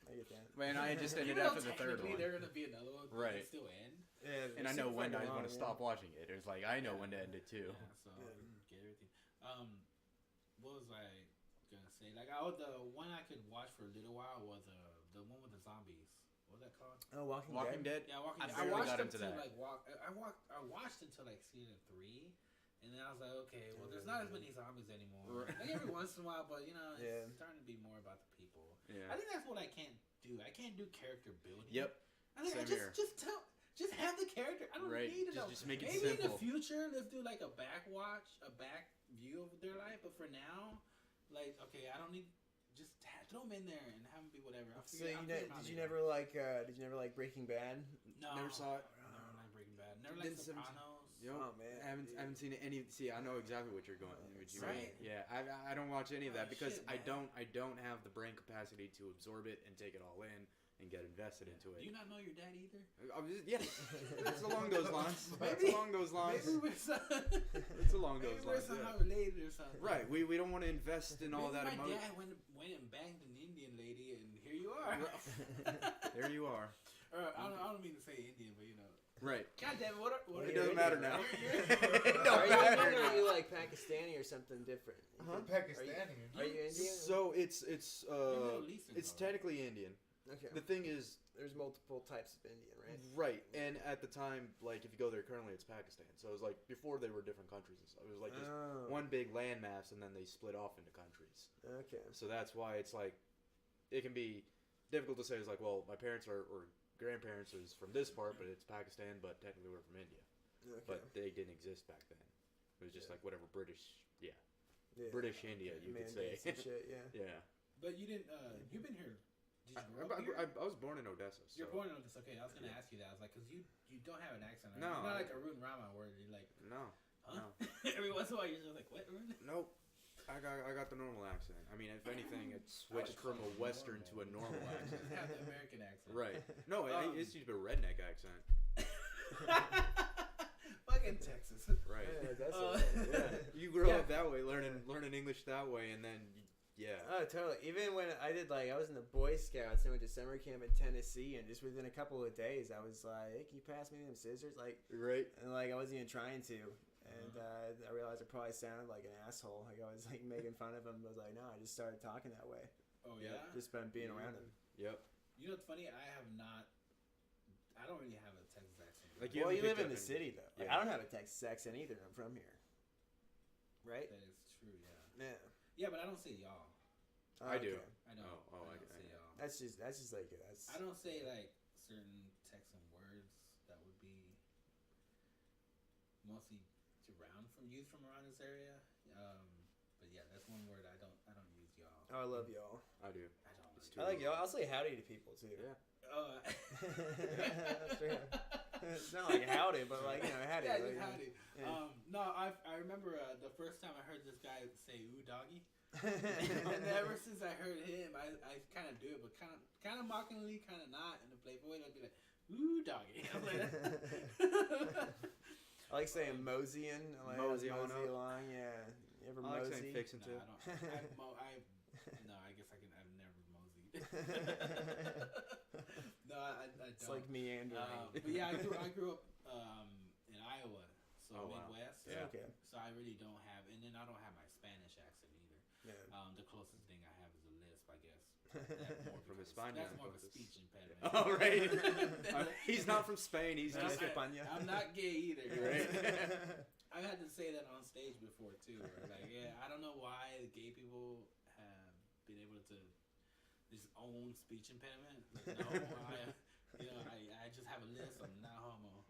I get that. Man, I just ended Even though after the third one. There's gonna be another one, but Right. it still end. Yeah, And I know when I want to stop watching it. It's like I know when to end it too. Yeah, so get everything. What was I gonna say? Like, the one I could watch for a little while was the one with the zombies. What was that called? Oh, Walking Dead. Yeah, Walking Dead. I barely got into that. I watched until like season 3, and then I was like, okay, well, there's not as many zombies anymore. Like every once in a while, but it's starting to be more about the people. Yeah. I think that's what I can't do. I can't do character building. Yep. I think just have the character. I don't need to know. Just make it Maybe simple. in the future, let's do like a back view of their life. But for now, like, okay, I don't need. Just throw them in there and have them be whatever. So did you never like Breaking Bad? No, Never saw it. Never like Breaking Bad. Never like Sopranos. Yep. Oh man, I haven't seen any. See, I know exactly what you're going. Right. Yeah, I don't watch any of that because shit, I don't have the brain capacity to absorb it and take it all in and get invested into it. Do you not know your dad either? Yeah, it's along those lines. Maybe, it's along those lines. Maybe we're It's along those we're lines. somehow Yeah. related or something. Right. We don't want to invest in all that My emotion. dad went and banged an Indian lady, and here you are. There you are. I don't mean to say Indian, but you know. Right. God damn it! What It doesn't matter now. Are you Indian or are you like Pakistani or something different? Pakistani. Are you Indian? So it's Middle Eastern, though. technically Indian. Okay. The thing is, There's multiple types of Indian, right? right, and at the time, like if you go there currently, it's Pakistan. So it was like before they were different countries and stuff. It was like just one big landmass, and then they split off into countries. Okay. So that's why it's like it can be difficult to say. It's like, well, my parents or grandparents was from this part, but it's Pakistan, but technically we're from India. Okay. But they didn't exist back then. It was just like whatever British, yeah. British India, you could say. Mandates and shit, yeah. Yeah. But you didn't. You've been here. Did you grow up here? I was born in Odessa. So. You're born in Odessa. Okay, I was gonna ask you that. I was like, because you don't have an accent. Right? No, You're not like a Arun Rama where you're like, No. huh? No. Every once in a while, you're just like, what, Arun? Nope. I got the normal accent. I mean, if anything, it switched from a Western to a normal accent. Just have the American accent. Right. No, it's used to be a redneck accent. Fucking Texas. Right. Yeah, that's Yeah. You grow up that way, learning English that way, and then yeah. Oh, totally. Even when I was in the Boy Scouts and went to summer camp in Tennessee, and just within a couple of days, I was like, "Hey, can you pass me them scissors?" Like, Right. and like I wasn't even trying to, and I realized I probably sounded like an asshole. Like I was like making fun of him. I was like, no, I just started talking that way. Oh yeah. Just by being around him. Yep. You know what's funny? I don't really have a Texas accent. Like Well, you live in picked the up city though. Like, Yeah. I don't have a Texas accent either. I'm from here. Right? That is true. Yeah. Yeah. Yeah, but I don't say y'all. I do. Okay. I know. Oh, I I don't say y'all. That's just like that's. I don't say like certain Texan words that would be mostly around from youth from around this area. But yeah, that's one word I don't use y'all. Oh, I love y'all. I do. I don't. It's I like y'all. I'll say howdy to people too. Yeah. It's not like howdy, but like howdy. Yeah, like, just howdy. Yeah. No, I remember the first time I heard this guy say "ooh doggy," and ever since I heard him, I kind of do it, but kind of mockingly, kind of not in a playful way. I'd be like "ooh doggy." I'm like, I like saying moseying. Like, Mosey on mosey up. along. Yeah. You ever I like mosey? saying fixing no, to. no, I guess I've never moseyed. No, I don't. It's like meandering. But yeah, I grew up in Iowa, so Oh, wow. Midwest. Yeah. Okay. So I really don't have, and then I don't have my Spanish accent either. Yeah. The closest thing I have is a lisp, I guess. From España. That's more of a speech impediment. Oh, right. He's not from Spain. He's just España. I'm not gay either. Right. I had to say that on stage before too. Like, yeah, I don't know why gay people have been able to just own speech impediment. Like, no, I just have a list. I'm not homo.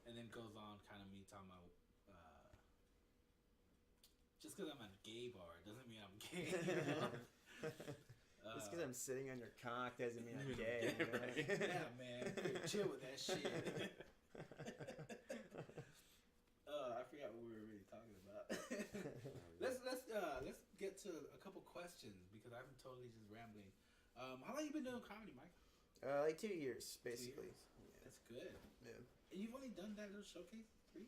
And then goes on kind of me talking about just because I'm at a gay bar doesn't mean I'm gay. You know? Just because I'm sitting on your cock doesn't mean I'm gay. You know? Yeah, man. Chill with that shit. I forgot what we were really talking about. Let's get to a couple questions because I'm totally just rambling. How long you been doing comedy, Mike? Like 2 years, basically. 2 years? Yeah. That's good. Yeah. And you've only done that little showcase 3?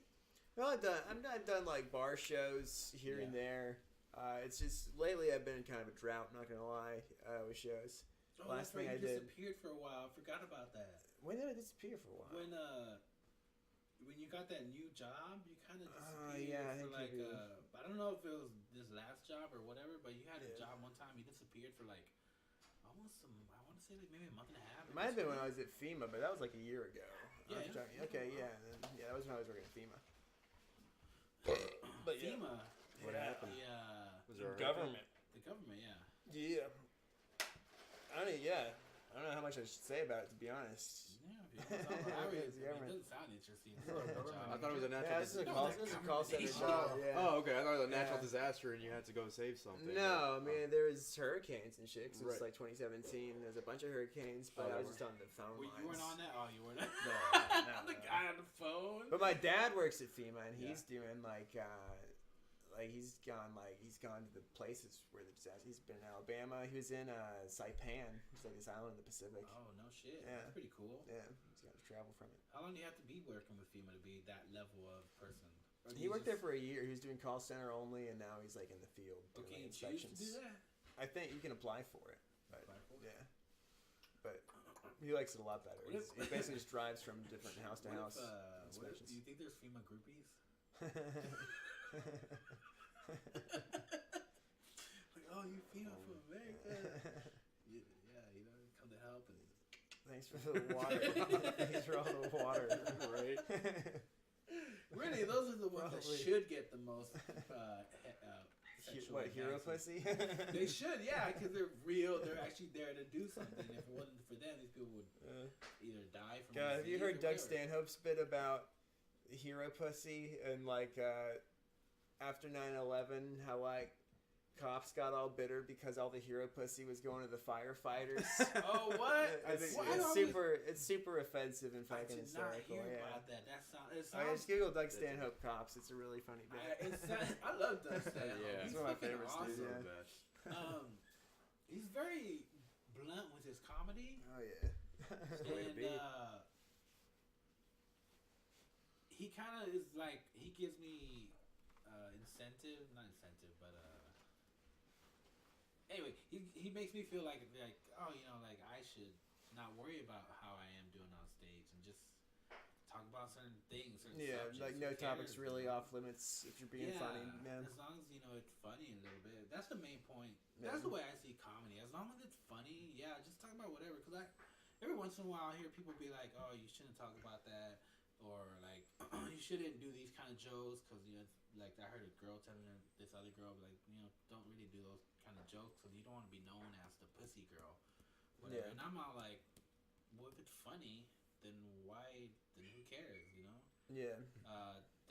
Well, I've done like bar shows here and there. It's just lately I've been in kind of a drought. Not gonna lie, with shows. Oh, Last that's right. thing I You did. disappeared for a while. I forgot about that. When did I disappear for a while? When you got that new job, you kind of disappeared yeah, I for think like you do. I don't know if it was this last job or whatever, but you had a Yeah. job one time. You disappeared for like almost I want to say like maybe a month and a half. It might have been when I was at FEMA, but that was like a year ago. Yeah. Okay, yeah. That was when I was working at FEMA. But FEMA. What happened? Was there a Government. The government, yeah. Yeah. I don't know how much I should say about it, to be honest. Yeah, it doesn't sound interesting. I thought it was a natural. Yeah, this is a call center job. Yeah. Oh, okay. I thought it was a natural Yeah. disaster and you had to go save something. No, I mean there was hurricanes and shit. 'Cause it was Right. like 2017. There's a bunch of hurricanes, but I was just on the phone You lines. weren't on that? Oh, you weren't. No, The guy on the phone. But my dad works at FEMA, and he's Yeah. doing he's gone to the places where the disaster. He's been in Alabama. He was in Saipan, which is like this island in the Pacific. Oh no shit. Yeah. That's pretty cool. Yeah, he's got to travel from it. How long do you have to be working with FEMA to be that level of person? Or do He you worked there just- for a year. He was doing call center only, and now he's like in the field doing Okay, like, you choose to inspections. do that. I think you can apply for it. But, Apply for it? yeah, but he likes it a lot better. What if- He basically just drives from different house to What house. if, do you think there's FEMA groupies? Like, oh, you FEMA from America? Yeah, come to help and. Thanks for the water. Thanks for all the water. Right. Really, those are the ones that Probably. should get the most sexual What, hero advances. pussy? They should, yeah, because they're real. They're actually there to do something. If it wasn't for them, these people would either die from. God, have you disease heard or Doug whatever. Stanhope's bit about hero pussy and like after 9/11 how like cops got all bitter because all the hero pussy was going to the firefighters? Oh, what? I think Why it's always- super offensive and I fucking did not hysterical. hear Yeah. about that. That I sounds. just Google Doug Stanhope cops. It's a really funny bit. I love Doug Stanhope. Yeah. He's It's one of my fucking favorites, awesome. dude, yeah. He's very blunt with his comedy, Oh yeah. way to and be. he kind of is like he gives me not incentive, but anyway, he makes me feel like oh, like I should not worry about how I am doing on stage and just talk about certain things. Certain Yeah, subjects. like Who no cares, topics really you know? off limits if you're being funny. Yeah. As long as it's funny a little bit. That's the main point. Yeah. That's the way I see comedy. As long as it's funny, yeah, just talk about whatever. Cause every once in a while I hear people be like, "Oh, you shouldn't talk about that," or like, "You shouldn't do these kind of jokes," cause like I heard a girl telling this other girl like, don't really do those kind of jokes, cause you don't want to be known as the pussy girl. Whatever. Yeah. And I'm all like, well, if it's funny, then who cares, Yeah.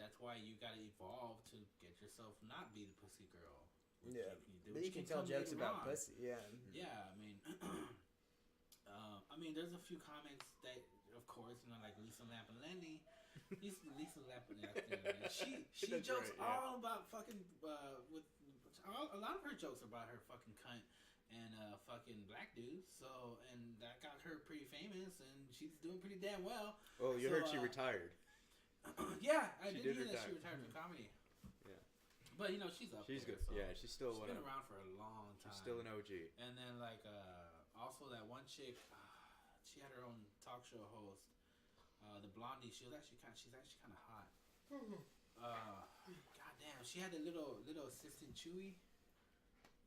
That's why you gotta evolve to get yourself not be the pussy girl. Which Yeah. But which you can tell come jokes later about on. pussy. Yeah. Yeah, I mean, there's a few comics that, of course, like Lisa Lampanelli. Lisa Lampanelli, she That's jokes right, yeah. all about fucking a lot of her jokes are about her fucking cunt and fucking black dudes. So, and that got her pretty famous, and she's doing pretty damn well. Oh, you So, heard she retired. Yeah, I She did did hear that she retire. retired from comedy. Yeah. But she's up She's there, good. so Yeah, she's still she's one been of. around for a long time. She's still an OG. And then also that one chick, she had her own talk show host. The blondie, she's actually kind of hot. God damn, she had a little assistant Chewy.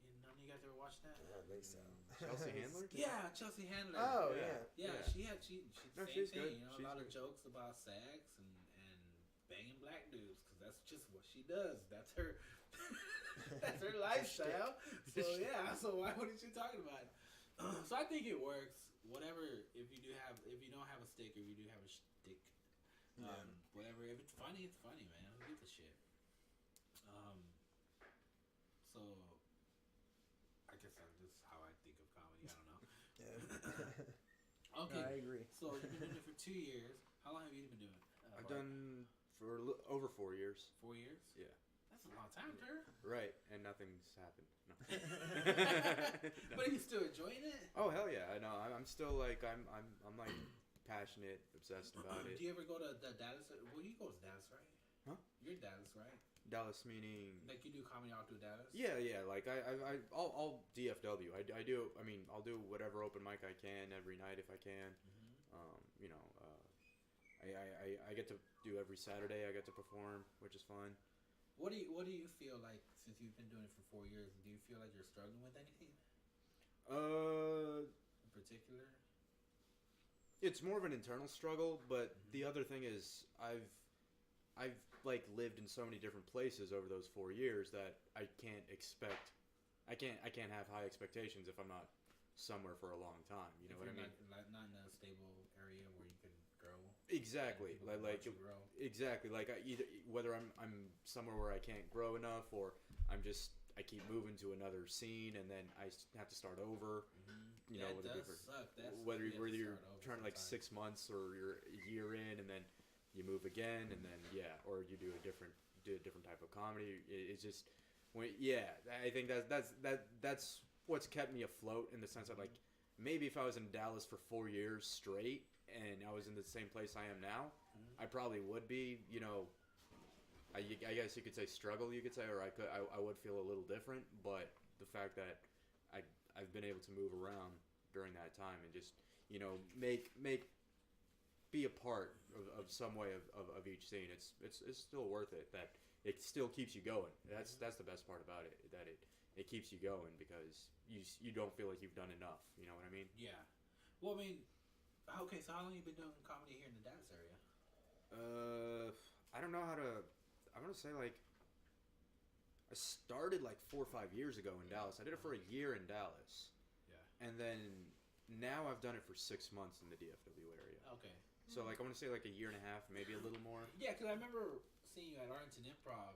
You know, You guys ever watch that? I think so. Chelsea Handler? Yeah, Chelsea Handler. Oh Yeah. yeah. Yeah, she No, same she's thing. good. You know, She's a lot of good. jokes about sex and banging black dudes because that's just what she does. That's her. That's her lifestyle. So yeah. So why wouldn't you talking about it? So I think it works. Whatever. If you don't have a stick, or if you do have a stick, whatever. If it's funny, man. Who gives a shit? So I guess that's just how I think of comedy. I don't know. Yeah. Okay. I agree. So you've been doing it for 2 years. How long have you been doing it? I've Bart? done for over 4 years. 4 years. Yeah. That's a long time, sir. Right, and nothing's happened. No. But are you still enjoying it? Oh hell yeah! I know. I'm still like I'm like passionate, obsessed about Do it. you ever go to the Dallas? Well, you go to Dallas, right? Huh? You're Dallas, right? Dallas meaning. Like you do comedy all through Dallas? Yeah. Like I'll DFW. I do. I mean, I'll do whatever open mic I can every night if I can. Mm-hmm. I get to do every Saturday. I get to perform, which is fun. What do you feel like since you've been doing it for 4 years? Do you feel like you're struggling with anything in particular? It's more of an internal struggle, but the other thing is I've like lived in so many different places over those 4 years that I can't have high expectations if I'm not somewhere for a long time. You know what I mean? Not in a stable area where you can grow. Exactly. Like you grow. exactly. Like whether I'm somewhere where I can't grow enough, or I keep moving to another scene and then I have to start over. Mm-hmm. You know, it does suck. whether you're trying like sometimes. 6 months or you're a year in and then you move again and then or you do a different type of comedy. It's just I think that's what's kept me afloat in the sense that like maybe if I was in Dallas for 4 years straight and I was in the same place I am now, I probably would be, you know, I guess you could say struggle, you could say, or I would feel a little different, but the fact that I've been able to move around during that time and just, you know, be a part of some way of each scene. It's still worth it. That it still keeps you going. That's the best part about it. That it keeps you going because you don't feel like you've done enough. You know what I mean? Yeah. Well, I mean, okay. So how long have you been doing comedy here in the Dallas area? I don't know how to. I'm gonna say like I started like 4 or 5 years ago in Dallas. I did it for a year in Dallas. Yeah. And then now I've done it for 6 months in the DFW area. Okay. So like I want to say like a year and a half, maybe a little more. Yeah, because I remember seeing you at Arlington Improv.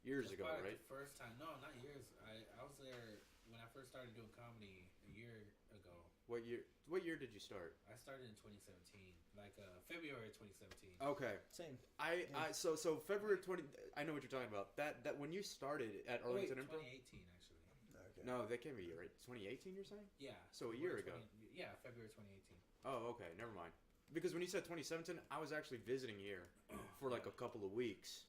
Years ago, probably right? The first time. No, not years. I was there when I first started doing comedy a year ago. What year did you start? I started in 2017, like February 2017. Okay. Same. So February 20. I know what you're talking about. That when you started at Arlington Improv. 2018 actually. Okay. No, that can't be right. 2018, you're saying? Yeah. So a year ago. Yeah, February 2018. Oh, okay. Never mind. Because when you said 2017, I was actually visiting here for like a couple of weeks.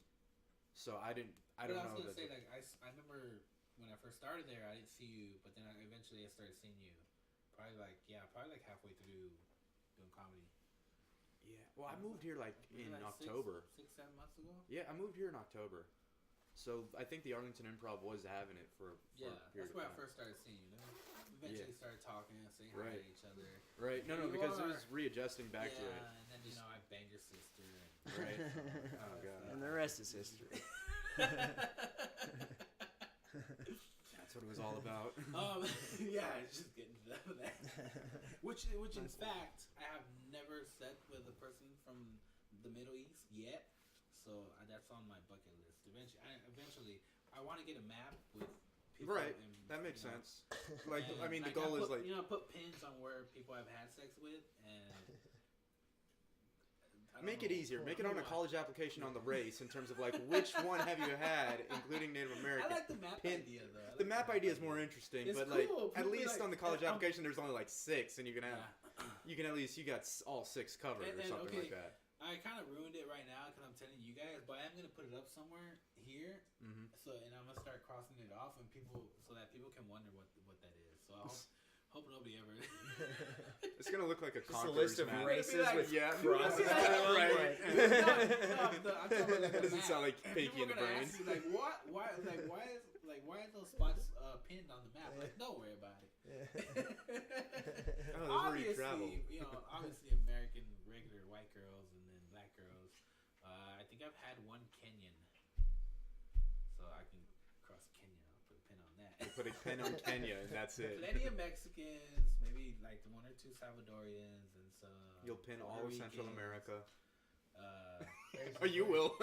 So I don't know. I was gonna say like I remember when I first started there, I didn't see you, but then eventually I started seeing you. Probably like halfway through doing comedy. Yeah. Well, I moved here like Maybe in like October. 6-7 months ago. Yeah, I moved here in October. So I think the Arlington Improv was having it for a period that's of where I time. first started seeing you. Then eventually started talking and saying hi to each other. Right. No, You because it are. was readjusting back to it. And then I banged your sister. And Right. Oh god. And the rest is history. That's what it was all about. Yeah, it's just getting to that. Which in fact, I have never set with a person from the Middle East yet. So that's on my bucket list. Eventually, I want to get a map with people. Right. And, That makes you know, sense. Like and, I mean, the I goal is put, like put pins on where people have had sex with and. make it easier. Make it on a college application on the race in terms of like which one have you had, including Native American. I like the map idea though. The map idea is more interesting, It's but like cool. at People least like- on the college I'm- application, there's only like 6, and you can have you can at least you got all 6 covered or something okay, like that. I kind of ruined it right now because I'm telling you guys, but I'm gonna put it up somewhere here. Mm-hmm. So and I'm gonna start crossing it off, and so that people can wonder what that is. So I hope nobody ever. It's gonna look like a Just a conqueror's list of map. races like- with Yeah, crosses. right. I'm talking about That doesn't sound like People Pinky in are the gonna Brain. ask you, like what? Why? Like why is like, why are those spots pinned on the map? Like, don't worry about it. Obviously, obviously American regular white girls and then black girls. I think I've had one Kenyan, so I can cross Kenya. I'll put a pin on that. We'll put a pin on Kenya, and that's it. Plenty of Mexicans, maybe like 1 or 2 Salvadorians, and some. You'll pin all of Central America. Or you will.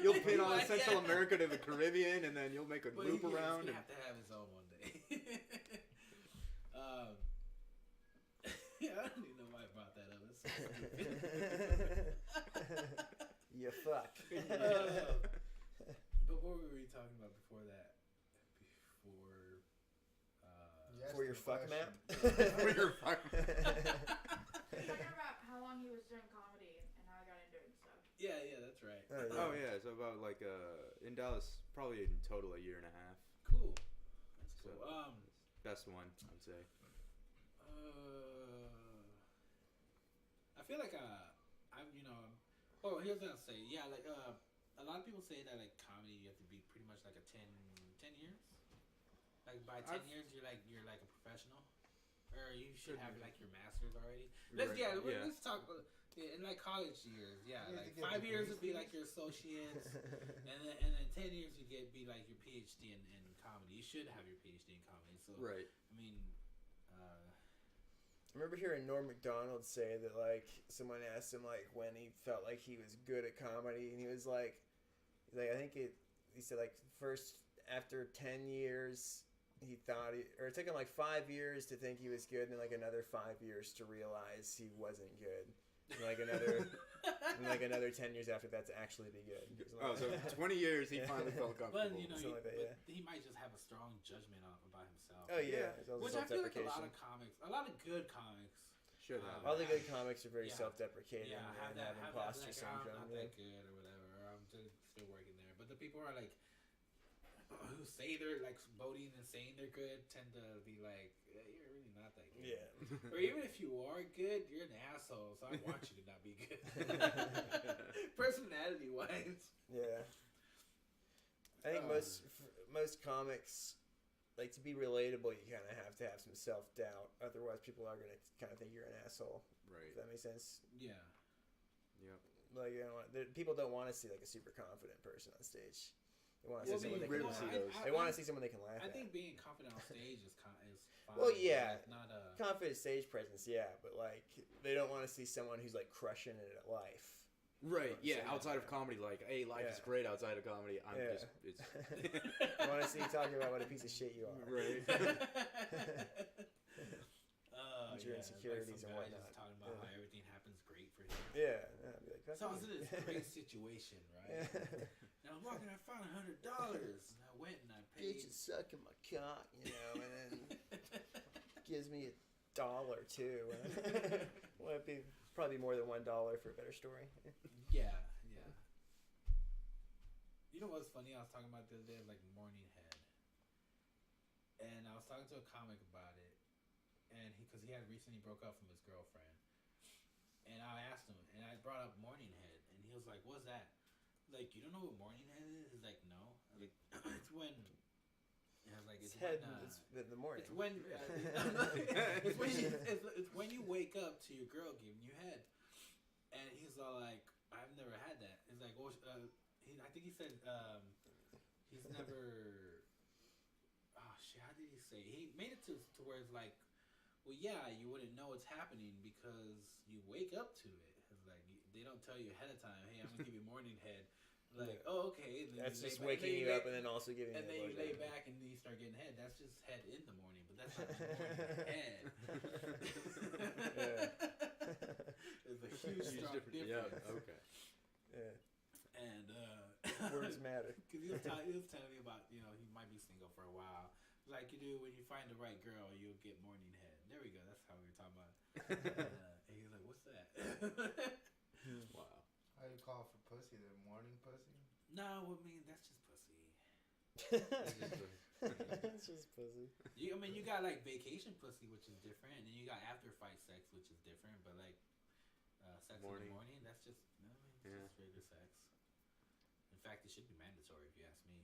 You'll pin all of Central America to the Caribbean, and then you'll make a loop around. He's gonna have to have his own one day. I don't even know why I brought that up. That's so stupid. You fuck. But what were we talking about before that? For your fuck map? For your fuck map. Talking about how long he was doing comedy and how I got into it and stuff. Yeah, that's right. Oh yeah, so about like in Dallas, probably in total a year and a half. Cool. That's cool. So, best one, I'd say. I feel like here's what I'll say. Yeah, like a lot of people say that like comedy you have to be pretty much like a 10 years. Like by 10 years you're like a professional, or you should have like your master's already. Let's talk in like college years. Yeah, like 5 years would be like your associates, and then 10 years you be like your PhD in comedy. You should have your PhD in comedy. So right. I mean. I remember hearing Norm Macdonald say that, like, someone asked him, like, when he felt like he was good at comedy, and he was like he said, like, first, after 10 years, he thought it took him, like, 5 years to think he was good, and then, like, another 5 years to realize he wasn't good. And, like, another 10 years after that to actually be good. So 20 years he finally felt comfortable. But he might just have a strong judgment about himself. Oh yeah, which I feel like a lot of good comics should have. All the good comics are very self-deprecating and have imposter like, syndrome. I'm not that good or whatever. Or I'm still working there. But the people who are like who say they're like voting and saying they're good tend to be like, you're really not that good. Yeah. Or even if you are good, you're an asshole. So I want you to not be good. Personality wise. Yeah. I think most comics, like, to be relatable, you kind of have to have some self-doubt. Otherwise, people are going to kind of think you're an asshole. Right. Does that make sense? Yeah. Yep. Like, people don't want to see, like, a super confident person on stage. They want to see someone they can laugh. They want to see someone they can laugh at. I think being confident on stage is fine. Well, yeah. Like not a confident stage presence, yeah. But, like, they don't want to see someone who's, like, crushing it at life. Right, yeah, outside of comedy, like, hey, life is great outside of comedy. It's... I want to see you talking about what a piece of shit you are. Right. Your insecurities like and whatnot. Just talking about how everything happens great for him. Yeah. I'd be like, so I was in this great situation, right? And I was walking, I found $100, and I went and I paid. Bitch is sucking my cock, and then gives me $1 too. Well, it'd be probably more than $1 for a better story. Yeah. You know what's funny? I was talking about the other day, like Morning Head, and I was talking to a comic about it, and because he had recently broke up from his girlfriend, and I asked him, and I brought up Morning Head, and he was like, "What's that?" Like, you don't know what Morning Head is? He's like, "No." I was like, it's when. And I was like, it's the morning. It's when it's when you wake up to your girl giving you head, and he's all like, "I've never had that." He's like, "Well, I think he said he's never." Oh shit! How did he say? He made it to where it's like, well, yeah, you wouldn't know what's happening because you wake up to it. It's like they don't tell you ahead of time. Hey, I'm gonna give you morning head. Like, oh, okay. And then that's just waking you up and then also giving you. And then you lay back and then you start getting head. That's just head in the morning, but that's not morning head. There's a huge strong difference. Yeah. Okay. Yeah. And words matter. Because he was telling me about, he might be single for a while. Like you do when you find the right girl, you'll get morning head. There we go. That's how we were talking about. And he's like, "What's that?" Wow. How do you call for pussy? The morning pussy? No, I mean that's just pussy. It's just pussy. You got like vacation pussy, which is different, and then you got after fight sex, which is different. But like sex in the morning, that's just just regular sex. And In fact, it should be mandatory if you ask me.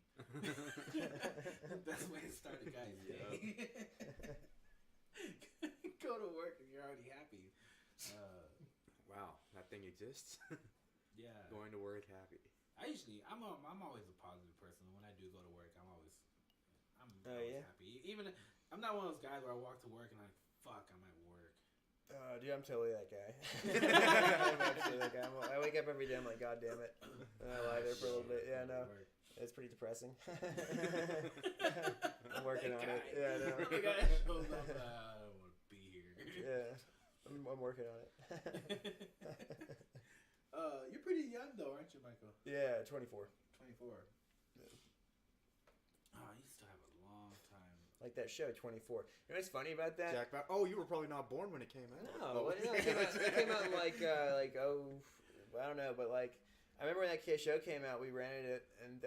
That's the way to start a guy's day. Go to work and you're already happy. Wow, that thing exists. Yeah. Going to work happy. I'm always a positive person. When I do go to work, I'm always happy. Even I'm not one of those guys where I walk to work and I'm like, fuck, I'm at work. Dude, I'm totally that guy. I'm absolutely that guy. I wake up every day. I'm like, God damn it. And I lie there for a little bit. Yeah, no. It's pretty depressing. I'm working on it. Yeah, no. The guy that shows up, I don't want to be here. Yeah, I'm working on it. You're pretty young though, aren't you, Michael? Yeah, 24. 24. Yeah. Oh, you still have a long time. Like that show, 24. You know what's funny about that? Jack, oh, you were probably not born when it came out. No, it came out in like I don't know, but like I remember when that show came out, we rented it, and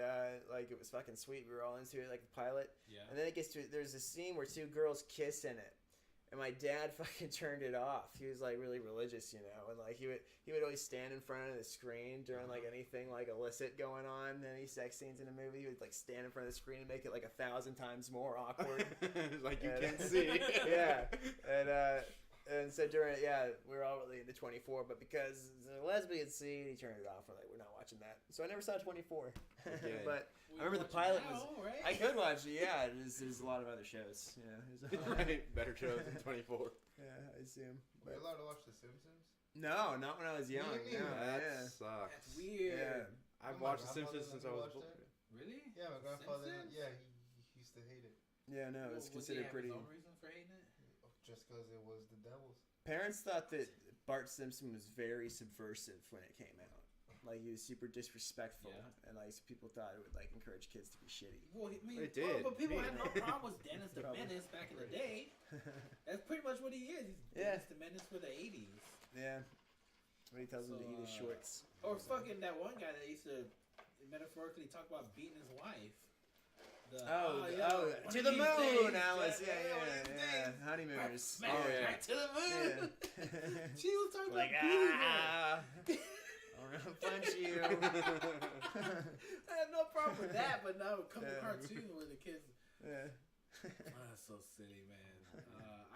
like it was fucking sweet. We were all into it, like the pilot. Yeah. And then it gets to there's a scene where two girls kiss in it, and my dad fucking turned it off. He was like really religious, you know, and like he would always stand in front of the screen during like anything like illicit going on, any sex scenes in a movie. He would like stand in front of the screen and make it like 1,000 times more awkward. Like you And, can't see. Yeah, and so during it, yeah, we were all really into 24, but because the lesbian scene, he turned it off. We're like, we're not watching that. So I never saw 24. Okay. But I Well, remember the watch it pilot now, was. right? I could watch it. Yeah, there's a lot of other shows. Yeah, Right, better shows than 24. yeah, I assume. Were you But allowed to watch The Simpsons? no, not when I was young. Me No, neither. That yeah. sucks. That's weird. Yeah. I've My watched The grandfather Simpsons since I never was watched born. Really? Yeah, my grandfather. Simpsons? Yeah, he used to hate it. Yeah, no, it's considered pretty. His own reason for hating it? Just because it was the Devils. Parents thought that Bart Simpson was very subversive when it came out. Like he was super disrespectful, Yeah. and like people thought it would like encourage kids to be shitty. Well, I mean, It did. But people Yeah. had no problem with Dennis the Probably. Menace back in the day. That's pretty much what he is. He's Yeah. Dennis the Menace for the 80s. Yeah. When he tells him to eat his shorts. Or fucking that one guy that used to metaphorically talk about beating his wife. To the one of these moon, days, Alice. one Yeah. of these days. Honeymooners. Smash Oh, yeah. right to the moon. Yeah. She was talking Like, about beating her. I'm gonna punch you. I have no problem with that, but now a couple Yeah. cartoons where the kids. Yeah. That's so silly, man.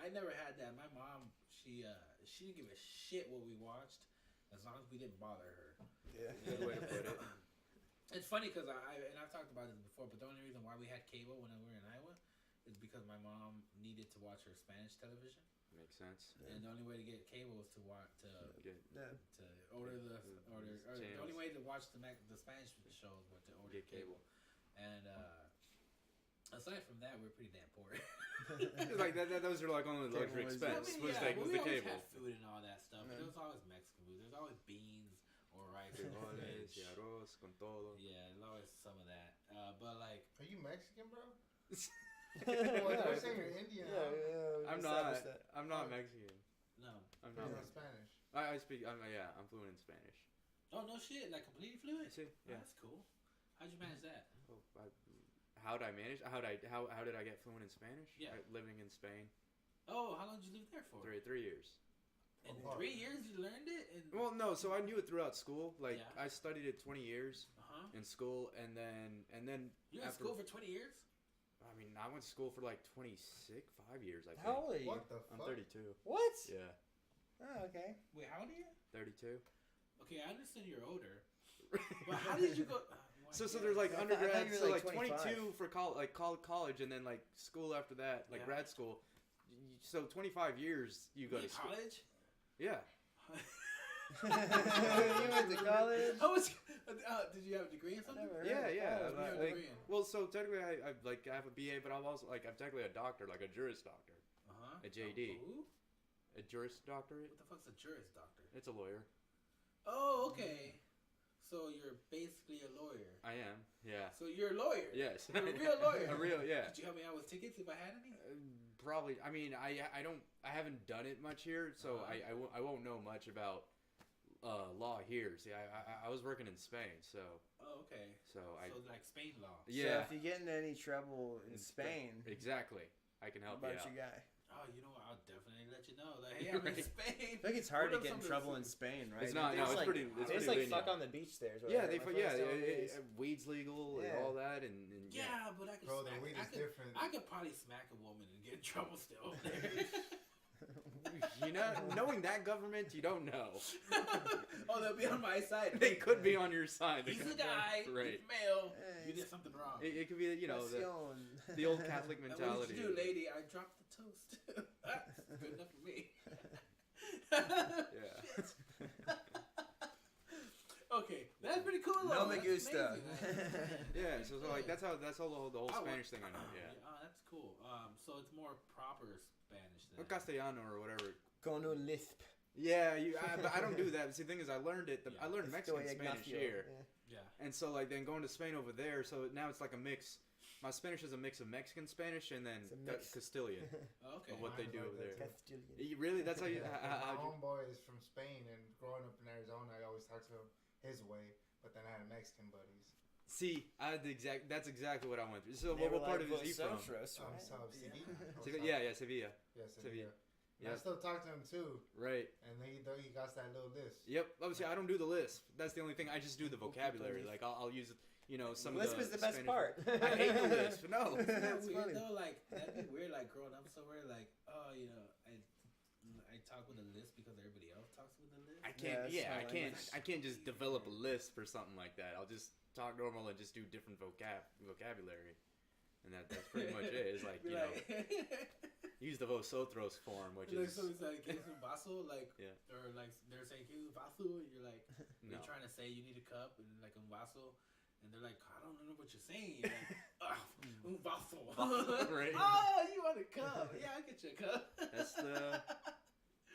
I never had that. My mom, she didn't give a shit what we watched, as long as we didn't bother her. Yeah. Good way to put it. It's funny because I've talked about this before, but the only reason why we had cable when we were in Iowa is because my mom needed to watch her Spanish television, Makes sense. and the only way to get cable was to Good. Yeah. order the only channels. way to watch the Spanish shows was to order Get cable. And aside from that, we're pretty damn poor. Like those are like only Cable luxury was- expense. I mean, was yeah, the, but was we the always cable. had food and all that stuff, but Yeah. there was always Mexican food. There's always beans or rice or Frijoles fish. y arroz con todo. Yeah, there's always some of that. But like, Are you Mexican, bro? Yeah. Well, they're saying you're Indian. Yeah, huh? yeah, I'm established not. that. I'm not Mexican. no. I'm You're not. not Spanish. I speak. I'm fluent in Spanish. Oh no shit! Like completely fluent. See? Oh, Yeah. that's cool. How'd you manage that? Oh, how did I manage? How did I get fluent in Spanish? Yeah. Living in Spain. Oh, how long did you live there for? 3 years. In Oh, 3 years, you learned it. And Well, no. So I knew it throughout school. Like Yeah. I studied it 20 years in school, and then you were in after- school for 20 years. I mean, I went to school for like 5 years. I think. How old are you? What the I'm fuck? 32. What? Yeah, Oh, okay. Wait, how old are you? 32. Okay, I understand you're older, but how did you go? So there's like I thought undergrad, you were so like like 25. 22 for college, and then like school after that, like Yeah. grad school. So 25 years you go to school. college? Yeah. You went to college? How was? Did you have a degree in something? Never heard Yeah, of yeah. college. What do you have a Like, degree in? well, so technically I have a BA, but I'm also like I'm technically a doctor, like a juris doctor, a JD. Who? a juris doctorate. What the fuck's a juris doctor? It's a lawyer. Oh, okay. So you're basically a lawyer. I am. Yeah. So you're a lawyer. Yes. You're a real lawyer. A real, yeah. Could you help me out with tickets if I had any? Probably. I mean, I haven't done it much here, so I won't know much about law here. See, I was working in Spain, so. Oh, okay. So like Spain law. So Yeah. if you get into any trouble in Spain, Exactly. I can help you about out. your guy. Oh, you know what? I'll definitely let you know. Like, hey, I'm in Spain. I think it's hard to What get in else trouble I'm in Spain, right? It's not. They No, just, it's like, pretty. It's They just pretty like fuck lenient. on the beach there. is what Yeah, my they friends yeah, tell me. weed's legal and Yeah. all that, and Yeah, but I could Bro, the smack. weed I is could, different. I could probably smack a woman and get in trouble still. you know, knowing that government, you don't know. Oh, they'll be on my side. They could be on your side. He's a guy. Right. He's male. Hey, You did something wrong. It could be, you know, the old Catholic And mentality. what did you do, lady? I dropped the toast. That's good enough for me. Yeah. Okay, that's pretty cool. No though. me That's gusta. amazing, Yeah, so like that's how the whole I Spanish want- thing I know. Yeah. Oh, that's cool. So it's more proper Spanish Or then. Castellano or whatever. Con un lisp. Yeah, but I don't do that. See, the thing is, I learned it. I learned Estoy Mexican Spanish Ignacio. here, Yeah. Yeah. and so like then going to Spain over there. So now it's like a mix. My Spanish is a mix of Mexican Spanish and then It's a mix. Castilian. Oh, okay. Of what they do over there. Castilian. Really? That's how you? My homeboy is from Spain, and growing up in Arizona, I always talked to him his way. But then I had Mexican buddies. See, that's exactly what I went through. So They were what part like of it is he from? vosotros, right? Sevilla. Yeah, Sevilla. Yeah, Sevilla. Sevilla. And I Yeah. still talk to him too, Right. and he got that little list. Yep. Obviously, I don't do the lisp. That's the only thing. I just do the vocabulary. Like I'll use, some Lisp of the is the best Spanish- part. I hate the lisp. No. Isn't that That's weird funny. though? Like that'd be weird. Like growing up somewhere, like I talk with a list because everybody else talks with a list. I can't. Yeah, Yeah, it's I can't. not I can't just develop a lisp or something like that. I'll just talk normal and just do different vocabulary, and that's pretty much it. It's like Be use the vosotros form, which like is so it's like "Quieres un vaso?" Like Yeah. or like they're saying "Quieres un vaso?" and you're like no. you're trying to say you need a cup and like un vaso, and they're like I don't know what you're saying. You're like, un vaso. Right. Oh, you want a cup? Yeah, I'll get you a cup.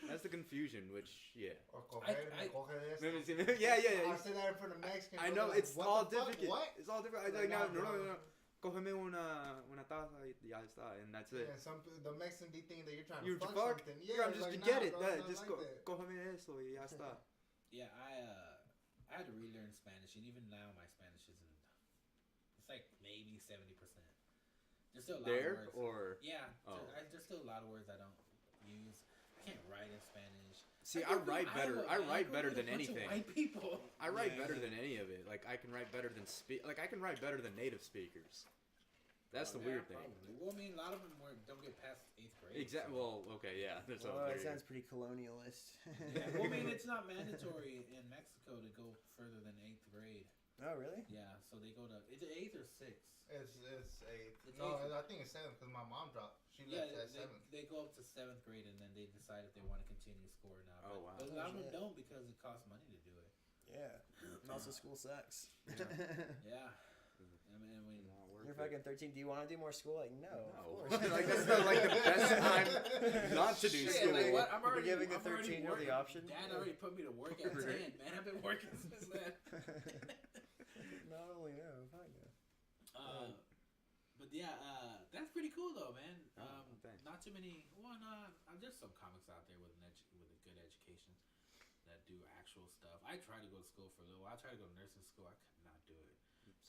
That's the confusion, which yeah. Or coger, coger esto. Yeah. I say that in front of Mexican. I bro, know like, it's what all the fuck? different. What? It's all different. I Like, like nah, no. bro. Cógeme una taza y ya está, and that's it. Yeah, the Mexican think that you're trying You to fuck fuck? something. Yeah, Yeah, just like, get nah, it. bro, it's not Just like that. cógeme eso y ya está. Yeah, I had to relearn Spanish, and even now my Spanish isn't. It's like maybe 70%. There's still a lot There of words. or Yeah, Oh. there's still a lot of words I don't use. I can't write in Spanish. see, I write better. I write better than bunch of anything. White people. I write Yeah. better than any of it. Like I can write better than I can write better than native speakers. That's the Yeah, weird thing. probably. Well, I mean, a lot of them don't get past 8th grade. Exactly. so- Well, okay, yeah. There's Well, there it you go. sounds pretty colonialist. Yeah, well, I mean, it's not mandatory in Mexico to go further than 8th grade. Oh, really? Yeah, so they go to is it 8th or 6th? It's eighth. It's No, eighth. I think it's seventh because my mom dropped. She Yeah, left at seventh. they go up to 7th grade and then they decide if they want to continue school or not. Oh, But- wow. But a lot of them shit. don't because it costs money to do it. Yeah. And also, school sucks. Yeah. I mean, Not worth You're it. fucking 13. Do you want to do more school? Like, no. No. Of course. Like, that's not, like, the best time not to do shit, school. like what? I'm You're already giving the I'm already 13-year-old the working. option? Dad already put me to work at 10, Right. man. I've been working since then. Not only no, I know. But yeah, that's pretty cool though, man. Thanks. Not too many. Well, no, there's some comics out there with with a good education that do actual stuff. I tried to go to school for a little while. I tried to go to nursing school. I could not do it.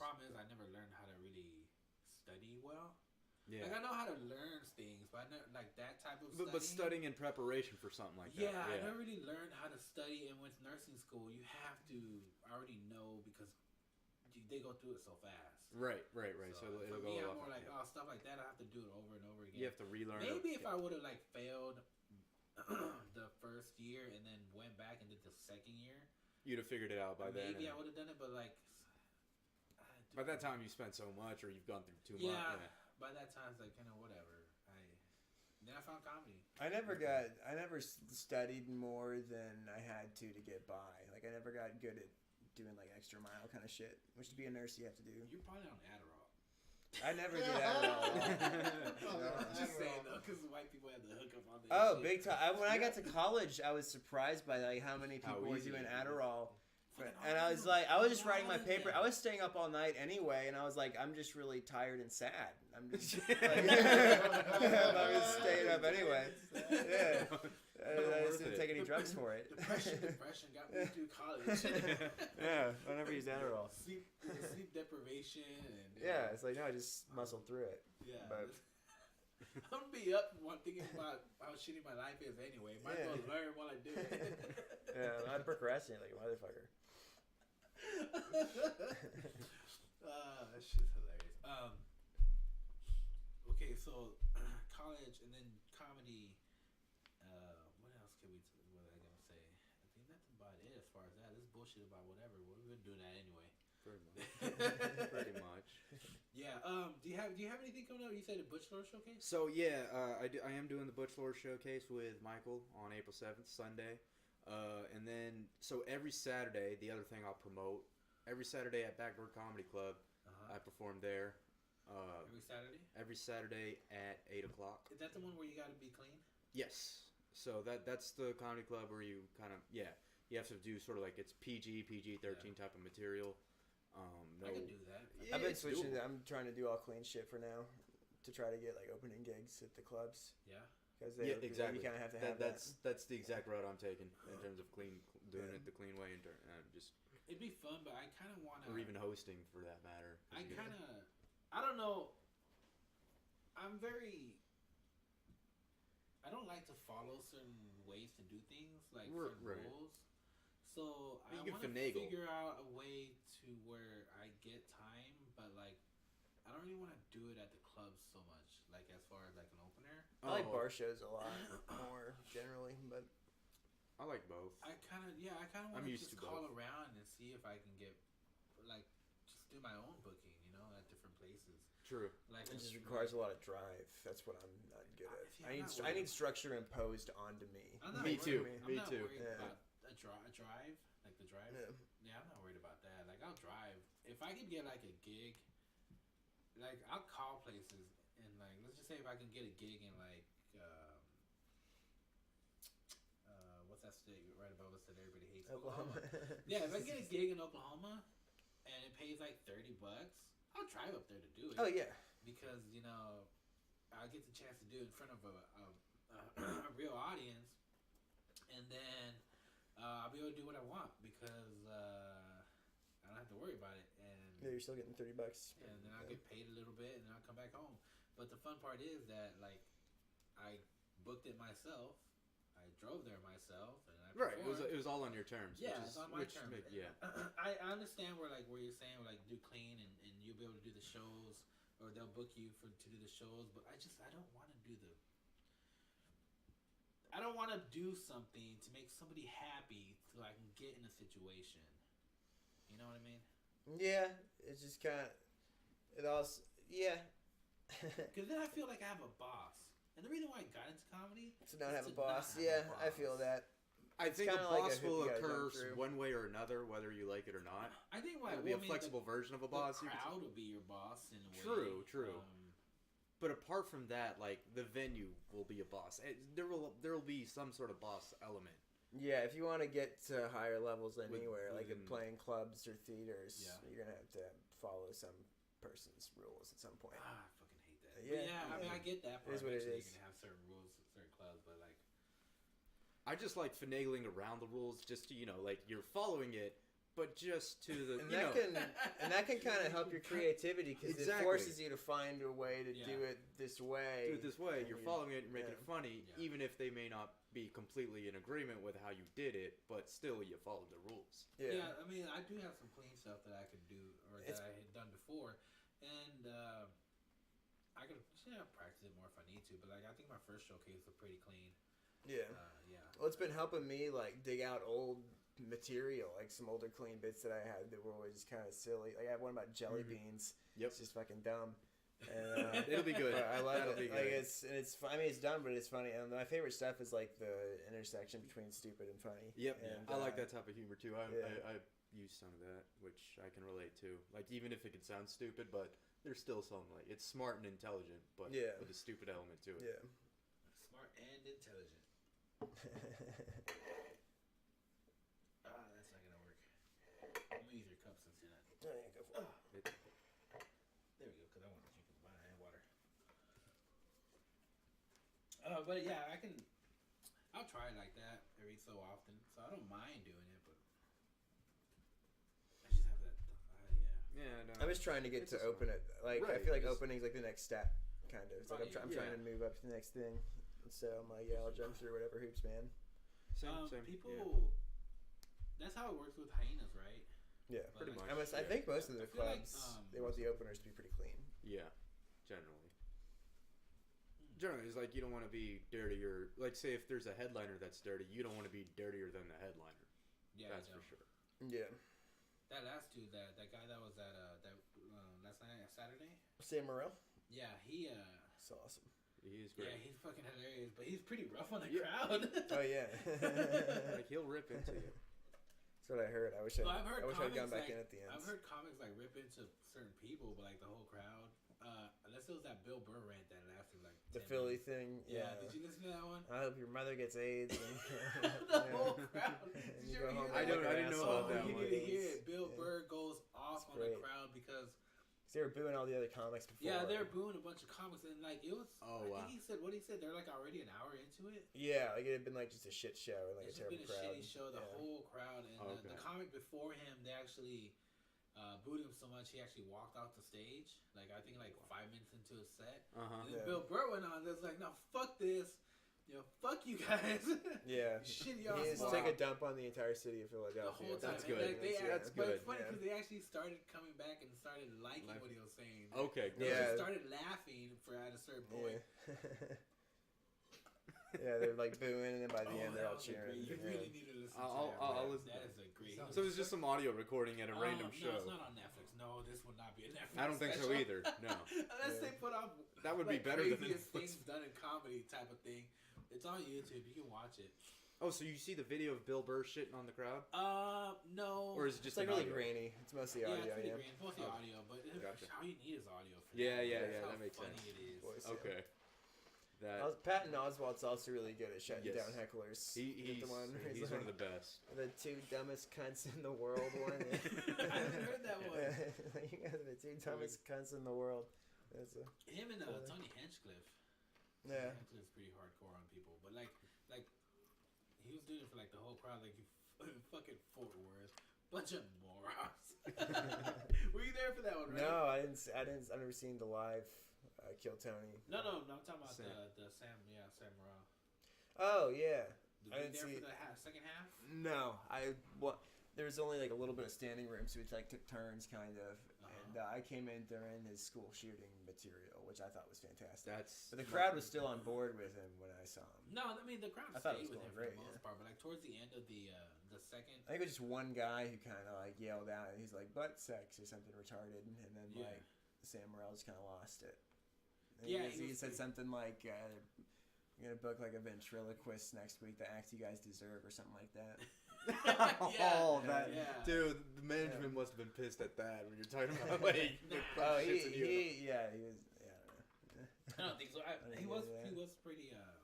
Problem is, I never learned how to really study well. Yeah. Like I know how to learn things, but I never like that type of studying. But studying in preparation for something like that. Yeah, I never really learned how to study. And with nursing school, you have to already know because they go through it so fast. Right. So for it'll me, go I'm off. more like, oh, stuff like that. I have to do it over and over again. You have to relearn. Maybe if I would have like failed the first year and then went back and did the second year, you'd have figured it out by then. maybe I and would have done it. But like, by that time, you spent so much, or you've gone through too much. yeah, by that time it's like whatever. Then I found comedy. I never studied more than I had to get by. Like, I never got good at doing, like, extra mile kind of shit, which to be a nurse you have to do. You're probably on Adderall. I never did that at all. Just saying though, because white people have the hookup on their Oh, shit. big time. When I got to college, I was surprised by, like, how many How people were easy doing it is. Adderall. Fucking And I was hard. like, I was just writing my Why? paper. I was staying up all night anyway, and I was like, I'm just really tired and sad. I'm just like, I was staying up anyway. Yeah. I just didn't take any drugs for it. Depression got me through college. Yeah, I never used Adderall. Sleep deprivation and Yeah, it's like, no, I just muscled through it. yeah. but- I'm gonna be up one thinking about how shitty my life is anyway. Might as well learn while I do it. Yeah, I procrastinate like a motherfucker. That shit's hilarious. Okay, so college and then comedy. What else can what I gonna say? I think that's about it as far as that. This bullshit about whatever. We're gonna do that anyway. Pretty much. Pretty much. Yeah. Do you have anything coming up? You said a Butch Lore showcase. So yeah, I am doing the Butch Lore showcase with Michael on April 7th, Sunday, and then so every Saturday, the other thing I'll promote every Saturday at Backdoor Comedy Club, I perform there. Every Saturday. Every Saturday at 8:00. Is that the one where you got to be clean? Yes. So that's the comedy club where you kind of you have to do sort of like it's PG-13 type of material. No, I can do that. I've been switching. I'm trying to do all clean shit for now, to try to get like opening gigs at the clubs. Yeah. Because exactly. You kind of have to have that. That's the exact route I'm taking in terms of doing it the clean way and just. It'd be fun, but I kind of want to. Or even hosting, for that matter. I don't know. I don't like to follow certain ways to do things, like certain rules. So I want to figure out a way to where I get time, but like I don't really want to do it at the clubs so much, like as far as like an opener. I like bar shows a lot more generally, but I like both. I kind of want to just call around and see if I can get like just do my own booking, at different places. True. Like it just requires a lot of drive. That's what I'm not good at. I need structure imposed onto me. Me too. I'm not worried about a drive, like the drive. Yeah, I'm not worried about that. Like I'll drive if I can get like a gig. Like I'll call places and like let's just say if I can get a gig in like what's that state right above us that everybody hates? Oklahoma. Yeah, if I get a gig in Oklahoma and it pays like $30, I'll drive up there to do it. Oh yeah, because I'll get the chance to do it in front of a real audience, and then I'll be able to do what I want because I don't have to worry about it. And yeah, you're still getting $30. And then I'll get paid a little bit, and then I'll come back home. But the fun part is that like I booked it myself. I drove there myself, and I performed. It was all on your terms. Yeah, it's on my terms. I understand where you're saying like do clean and you'll be able to do the shows, or they'll book you to do the shows. But I don't want to do I don't want to do something to make somebody happy so I can get in a situation. You know what I mean? Yeah, it's just kind of it also Because then I feel like I have a boss. And the reason why I got into comedy to not have a boss. Yeah, I feel that. I think a boss will occur one way or another, whether you like it or not. I think it'll be a flexible version of a boss. The crowd will be your boss in a way. True. But apart from that, like the venue will be a boss. There will be some sort of boss element. Yeah, if you want to get to higher levels anywhere, like playing clubs or theaters, you're gonna have to follow some person's rules at some point. I fucking hate that. Yeah, I mean, I get that part. It is what it is. You can have certain rules, certain clubs, but like, I just like finagling around the rules, just to like you're following it, but just to the that can kind of help your creativity because it forces you to find a way to do it this way. Do it this way. You're following it and making it funny, even if they may not be completely in agreement with how you did it, but still you followed the rules. Yeah, I mean, I do have some clean stuff that I could do or that I had done before, and I could practice it more if I need to. But like, I think my first showcase was pretty clean. Yeah. Well, it's been helping me like dig out old material, like some older clean bits that I had that were always kind of silly. Like I have one about jelly beans. Yep. It's just fucking dumb. And, it'll be good. I love it. Like it's I mean it's dumb, but it's funny. And my favorite stuff is like the intersection between stupid and funny. Yep. And, I like that type of humor too. I use some of that, which I can relate to. Like even if it can sound stupid, but there's still some like it's smart and intelligent, but with a stupid element to it. Yeah. Smart and intelligent. That's not gonna work. I'm gonna use your cup since you're not. Oh, yeah, go for it. There we go, because I want to drink mine and water. But yeah, I'll try it like that every so often. So I don't mind doing it, but I just have that. Yeah, no. I'm just trying to get to open it. Like I feel like opening's like the next step, kind of. It's like I'm trying to move up to the next thing. So I'm like, yeah, I'll jump through whatever hoops, man. Same. People, that's how it works with hyenas, right? Yeah, But pretty like, much. I think most of the I feel like, clubs they want the openers to be pretty clean. Yeah, generally. Generally, it's like you don't want to be dirtier. Like, say if there's a headliner that's dirty, you don't want to be dirtier than the headliner. Yeah, That's for sure. Yeah. That last dude, that guy that was at that last night, Saturday. Sam Morril? Yeah, he It's awesome. He is great. Yeah, he's fucking hilarious, but he's pretty rough on the crowd. Oh yeah. Like he'll rip into you. That's what I heard. I wish I'd gone back in at the end. I've heard comics like rip into certain people, but like the whole crowd. Unless it was that Bill Burr rant that lasted like The 10 Philly minutes. thing. Yeah. Did you listen to that one? I hope your mother gets AIDS. And, The whole crowd. And Did you you go ever home hear and that? I didn't know Oh, about that you one. need to hear it. Bill Yeah. Burr goes off It's on the great. crowd because they were booing all the other comics before. yeah, they're booing a bunch of comics and like it was. Oh, I wow. think he said what he said. They're like already an hour into it. Yeah, like it had been like just a shit show and like It's a just terrible been a crowd. shitty show. The Yeah. whole crowd and Okay. the comic before him, they actually booed him so much he actually walked off the stage. Like I think like 5 minutes into his set. And then Yeah. Bill Burr went on. There's like, no, fuck this. You know, fuck you guys. Yeah. Shitty He ass needs to spot. take a dump on the entire city of Philadelphia. The whole time. That's And, good. like, they That's but good. it's funny Yeah. because they actually started coming back and started liking Like- what he was saying. Okay, They good. Yeah. just started laughing for at a certain point. Yeah. Yeah, they're like booing, and then by the end they're that all was a cheering. great- You Yeah. really need to listen I'll- to that. I'll bro. listen. That is a great. So it's just some audio recording at a random No, show. it's not on Netflix. No, this would not be a Netflix. I don't think so special. either. No. Unless they put on That would be like, better than craziest Netflix. things done in comedy type of thing. It's on YouTube. You can watch it. Oh, so you see the video of Bill Burr shitting on the crowd, No. or is it It's just like an really audio? grainy. It's mostly yeah, audio. it's pretty Yeah. green. It's mostly Okay. audio, but Gotcha. all you need is audio for Yeah, that. yeah, That's yeah, how that makes funny sense. it is. Voice, yeah. Okay. That Patton Oswalt's also really good at shutting Yes. down hecklers. he's the one where he's one of like, the best. the two dumbest cunts in the world one. I haven't heard that one. You guys are the two dumbest cunts in the world. That's a, Him and Tony Hinchcliffe. yeah. Hinchcliffe's pretty hardcore on people, but like he was doing it for like the whole crowd. Like you fucking Fort Worth, bunch of morons. Were you there for that one? Right? No, I didn't. I've never seen the live Kill Tony. No, I'm talking about Sam. the Sam Morril. Oh yeah. Did I you didn't there see for the second half? No, there was only like a little bit of standing room, so we like took turns, kind of. And I came in during his school shooting material, which I thought was fantastic. But the crowd was still on board with him when I saw him. No, I mean the crowd I thought it stayed was with him going for great, the most yeah. part, but like towards the end of the second. I think it was just one guy who kind of like yelled out, and he's like butt sex or something retarded, and then Yeah. like Sam Morril just kind of lost it. And Yeah, he he was said pretty- something like, "You're gonna book like a ventriloquist next week, the act you guys deserve," or something like that. Oh, that Yeah. dude! The management must have been pissed at that when you're talking about like. Oh, shits in you. he was. Yeah, I don't know. I don't think so. didn't He get was into that.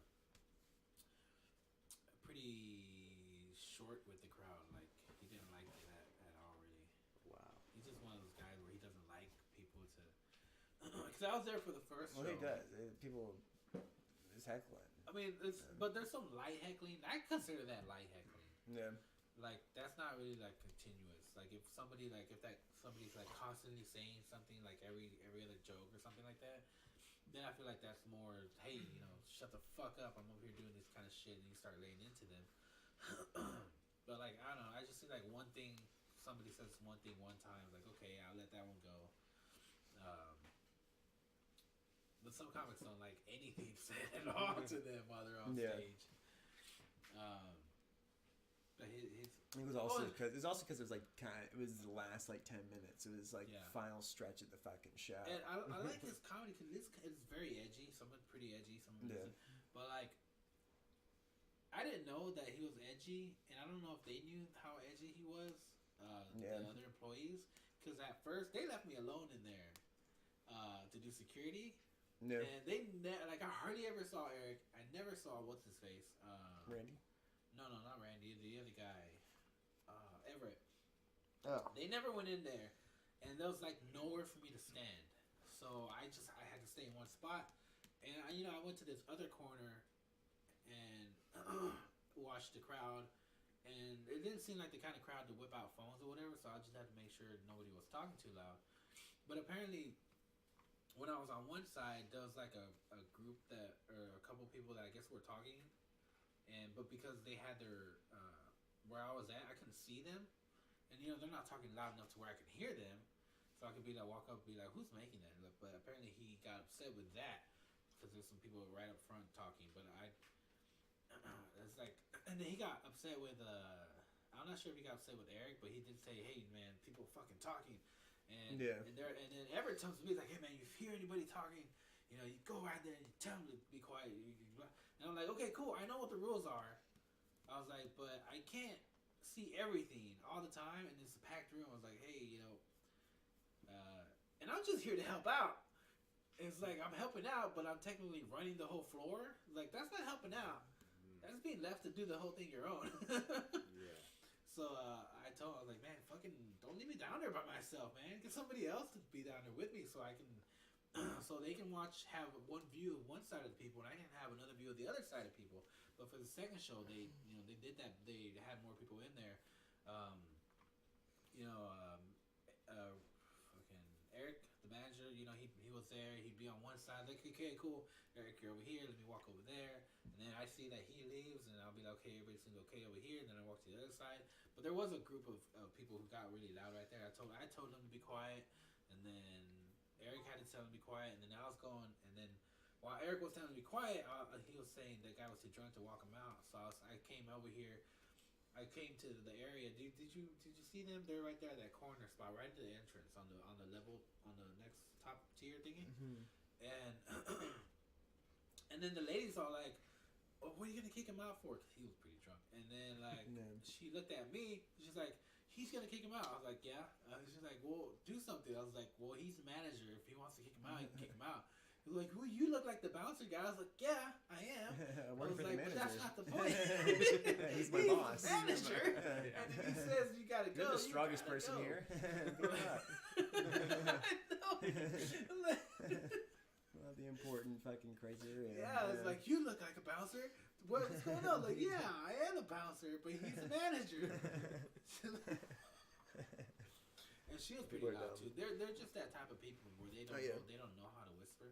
pretty short with the crowd. Like he didn't like that at all. Really, Wow. he's just one of those guys where he doesn't like people to. Because I was there for the first Well, show. he does. People is heckling. I mean, but there's some light heckling. I consider that light heckling. Yeah. Like that's not really like continuous. Like if somebody's like constantly saying something like every other joke or something like that, then I feel like that's more, hey, shut the fuck up. I'm over here doing this kind of shit, and you start laying into them. But like I don't know, I just see like one thing. Somebody says one thing one time, like okay, I'll let that one go. But some comics don't like anything said at all to them while they're on Yeah. stage. But his It was also because it was like it was the last like 10 minutes. It was like Yeah. final stretch of the fucking show. and I like his comedy because it's very edgy. Some of it's pretty edgy. Some of Yeah. it's, but like I didn't know that he was edgy, and I don't know if they knew how edgy he was. Yeah. The other employees, because at first they left me alone in there to do security. No, And they like I hardly ever saw Eric. I never saw what's his face. Randy. No, not Randy. The other guy, Everett. Oh, They never went in there, and there was like nowhere for me to stand. So I had to stay in one spot, and I went to this other corner and watched the crowd, and it didn't seem like the kind of crowd to whip out phones or whatever. So I just had to make sure nobody was talking too loud. But apparently, when I was on one side, there was like a group that, or a couple people that I guess were talking, but because they had their where I was at, I couldn't see them, and they're not talking loud enough to where I could hear them, so I could be like walk up and be like, who's making that? But apparently he got upset with that because there's some people right up front talking, but it's like, and then he got upset with I'm not sure if he got upset with Eric, but he did say, "Hey man, people fucking talking," and and then Everett tells me like, "Hey man, if you hear anybody talking, you go right there and you tell them to be quiet." And I'm like, "Okay, cool. I know what the rules are." I was like, "But I can't see everything all the time, and it's a packed room." I was like, "Hey, and I'm just here to help out." It's like I'm helping out, but I'm technically running the whole floor. Like that's not helping out. That's being left to do the whole thing your own. Yeah. So I told him, I was like, man, fucking don't leave me down there by myself, man. Get somebody else to be down there with me so I can, so they can have one view of one side of the people and I can have another view of the other side of people. But for the second show, they did that. They had more people in there. Fucking Eric, the manager, he was there. He'd be on one side, like, okay, cool. Eric, you're over here. Let me walk over there. And then I see that he leaves, and I'll be like, okay, everybody seems okay over here. And then I walk to the other side. But there was a group of people who got really loud right there. I told them to be quiet, and then Eric had to tell them to be quiet, and then I was going, and then while Eric was telling them to be quiet, he was saying the guy was too drunk to walk him out. So I came over here. I came to the area. Did you see them? They're right there at that corner spot, right at the entrance on the level on the next top tier thingy. Mm-hmm. And and then the lady's all like, "Oh, what are you gonna kick him out for?" Because he was pretty drunk. And then like she looked at me. She's like, "He's gonna kick him out." I was like, "Yeah." She's like, "Well, do something." I was like, "Well, he's the manager. If he wants to kick him out, he can kick him out." He was like, "Well, you look like the bouncer guy." I was like, "Yeah, I am." I was like, "But that's not the point." He's my boss. The manager. And if he says you gotta go, You're the strongest person go. here. Well, the important fucking criteria. Yeah, it's like, you look like a bouncer. What's going on? Like, yeah, I am a bouncer, but he's the manager. And she was pretty loud too. They're just that type of people where they don't know how to whisper.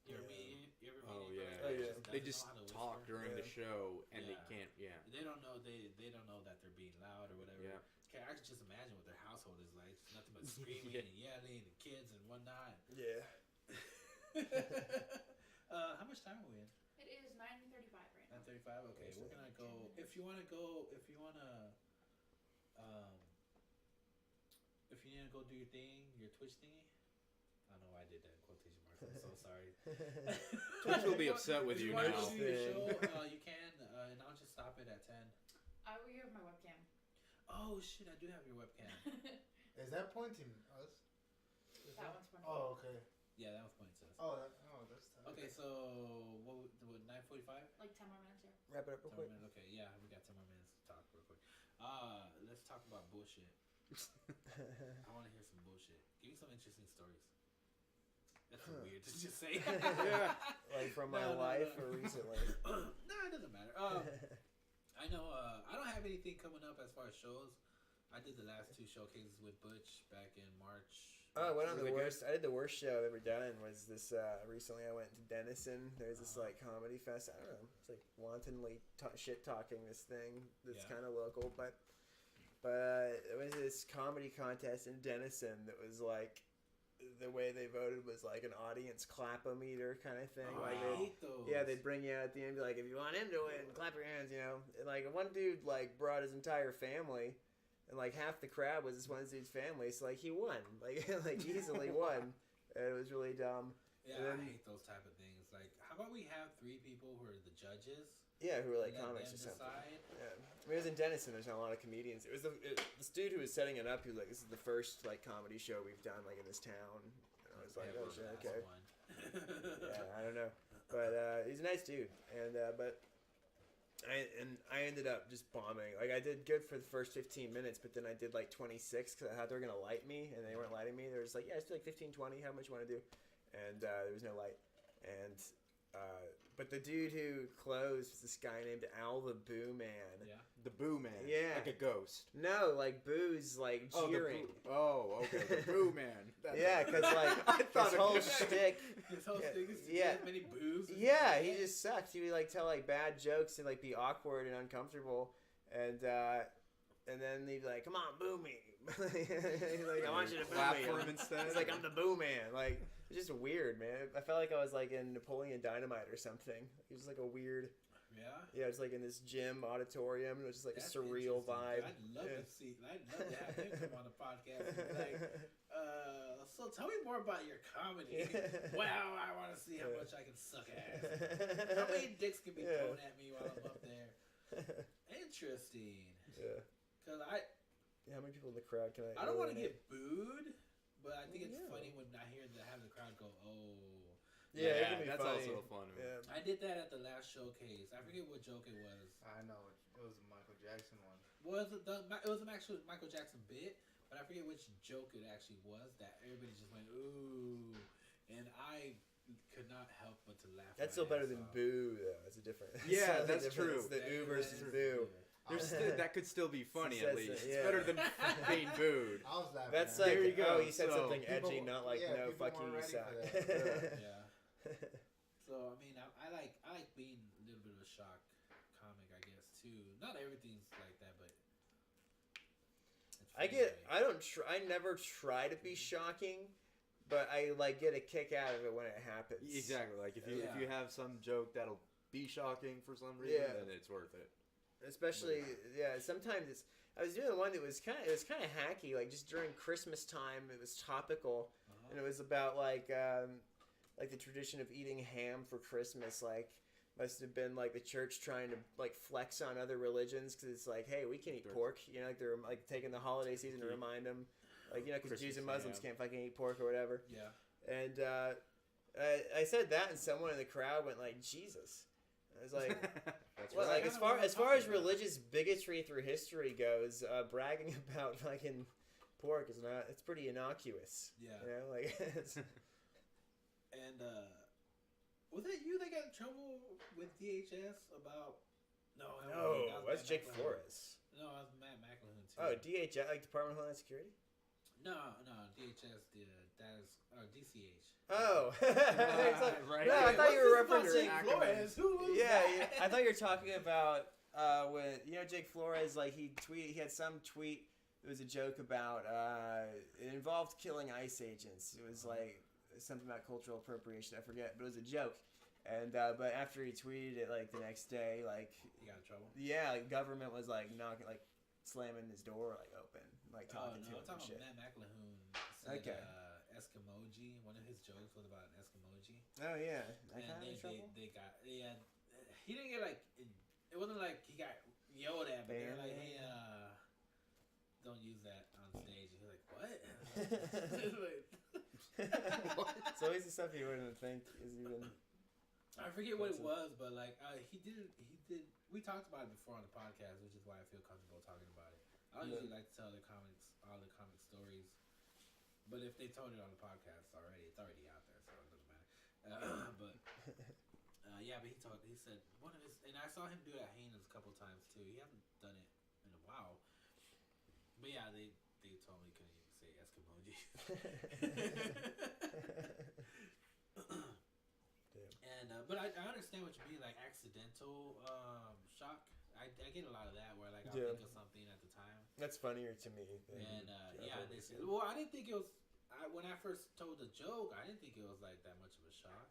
You ever meet? Oh yeah. They just talk during the show and they can't. Yeah. They don't know. They don't know that they're being loud or whatever. Yeah. I can just imagine what their household is like. It's nothing but screaming and yelling and kids and whatnot. Yeah. How much time are we in? It is 9:35 right now. 9:35. Okay, we're gonna go. If you wanna do your thing, your Twitch thingy. I know I did that in quotation marks. I'm so sorry. Twitch will be upset with you now. If you want to do your show, you can, and I'll just stop it at 10. I will have my webcam. Oh shit! I do have your webcam. Is that pointing us? That one's pointing. Oh, okay. Yeah, that was pointing to us. That's time. Okay, so what 9:45? Like 10 more minutes here. Wrap it up real 10 quick. minutes. Okay, yeah, we got 10 more minutes to talk real quick. Let's talk about bullshit. I want to hear some bullshit. Give me some interesting stories. That's so weird to just say. Yeah. Like from my life or recently? No, it doesn't matter. I know. I don't have anything coming up as far as shows. I did the last 2 showcases with Butch back in March. Oh, I went on the worst. I did the worst show I've ever done. Was this recently? I went to Denison. There's this like comedy fest. I don't know. It's like wantonly shit talking this thing. That's kind of local, but it was this comedy contest in Denison that was like the way they voted was like an audience clap-o-meter kind of thing. Oh, like I hate those. Yeah, they'd bring you out at the end, and be like, if you want him to win, clap your hands. And like one dude like brought his entire family. And like half the crowd was this one dude's family, so like he won, like easily won. And it was really dumb. Yeah, I hate those type of things. Like, how about we have 3 people who are the judges? Yeah, who are like comics or something. Yeah, I mean, it was in Denison. There's not a lot of comedians. It was this dude who was setting it up. Who was like, this is the first like comedy show we've done like in this town. And I was like, oh shit, okay. Yeah, I don't know, but he's a nice dude, and I ended up just bombing. Like I did good for the first 15 minutes, but then I did like 26 because I thought they were gonna light me, and they weren't lighting me. They were just like, yeah, just do like 15, 20, how much you want to do, and there was no light, and But the dude who closed was this guy named Al the Boo Man. Yeah. The Boo Man. Yeah. Like a ghost. No, like Boo's like jeering. Okay. The Boo Man. Yeah, because like his whole shtick. His whole thing is to Yeah. get as many boos. Yeah, he just sucked. He would like tell like bad jokes and like be awkward and uncomfortable, and then he'd be like, "Come on, boo me." He's like, "I want you to boo Clap me." for him instead. He's like, "I'm the Boo Man." Like, it's just weird, man. I felt like I was like in Napoleon Dynamite or something. It was like a weird. Yeah. Yeah, it was like in this gym auditorium. It was just like That's a surreal interesting. vibe. I'd love to see. I'd love to have him come on the podcast and be like, so tell me more about your comedy. Wow, I want to see how much I can suck ass. How many dicks can be thrown at me while I'm up there? Interesting. Yeah. Cause How many people in the crowd can I? I don't want to alienate? get booed, but I think it's Yeah. funny when I hear have the crowd go, "Oh." Yeah, it can be that's funny. also fun. Yeah. I did that at the last showcase. I forget what joke it was. I know it was a Michael Jackson one. It was an actual Michael Jackson bit, but I forget which joke it actually was that everybody just went ooh, and I could not help but to laugh. That's my still better ass than off. boo, though. It's a different. Yeah, slightly that's different. true. It's the That- oo versus that is boo. good. That could still be funny Says at least. that, It's yeah. better than being booed. I was laughing. That's at like, it. There you go. oh, he said So, something edgy, people- not like, yeah, no, people fuck you, weren't you ready suck. for that. Yeah. So I mean, I like being a little bit of a shock comic, I guess too. Not everything's like that, but it's funny. I never try to be shocking, but I like get a kick out of it when it happens. Exactly. Like if you have some joke that'll be shocking for some reason, Yeah. then it's worth it. Especially, yeah. Sometimes I was doing one that was kind of hacky. Like just during Christmas time, it was topical, and it was about like the tradition of eating ham for Christmas. Like must have been like the church trying to like flex on other religions because it's like, hey, we can eat pork. You know, like they're like taking the holiday season to remind them, like because Jews and Muslims can't fucking eat pork or whatever. Yeah. And I said that, and someone in the crowd went like, Jesus. I was like, That's well, right. like as far as religious bigotry through history goes, bragging about fucking pork is not. It's pretty innocuous. Yeah. You know, like. It's, And was that you that got in trouble with DHS about? No, that's Matt Jake McElhone. Flores. No, that was Matt McElhone too. Oh, DHS, like Department of Homeland Security. No, DHS. That is DCH. Oh, It's like- Right. No, I Yeah, thought you were What's this referencing. about Jake Flores? Who was Yeah, that? I thought you were talking about when Jake Flores, like he had some tweet. It was a joke about it involved killing ICE agents. It was like something about cultural appropriation. I forget, but it was a joke. And but after he tweeted it, like the next day, like You got in trouble. yeah, like government was like knocking, like slamming his door like open, like talking to no, him I'm and talking shit. about Matt McElhone. Said, Okay. Eskimoji. One of his jokes was about an Eskimoji. Oh yeah, I And got in trouble. they got he didn't get like it wasn't like he got yelled at, but they were like, hey, don't use that on stage. And he was like, what? It's always the stuff you wouldn't think is even. I forget what it was, but like he did. We talked about it before on the podcast, which is why I feel comfortable talking about it. I don't usually like to tell all the comic stories, but if they told it on the podcast already, it's already out there, so it doesn't matter. But yeah, but he said one of his, and I saw him do it at Haynes a couple times too. He hasn't done it in a while, but yeah, they told me he couldn't even say Eskimoji. And but I understand what you mean, like accidental shock. I get a lot of that where like I'll think of something at the time. That's funnier to me. And yeah, they said, well, I didn't think it was. When I first told the joke, I didn't think it was like that much of a shock.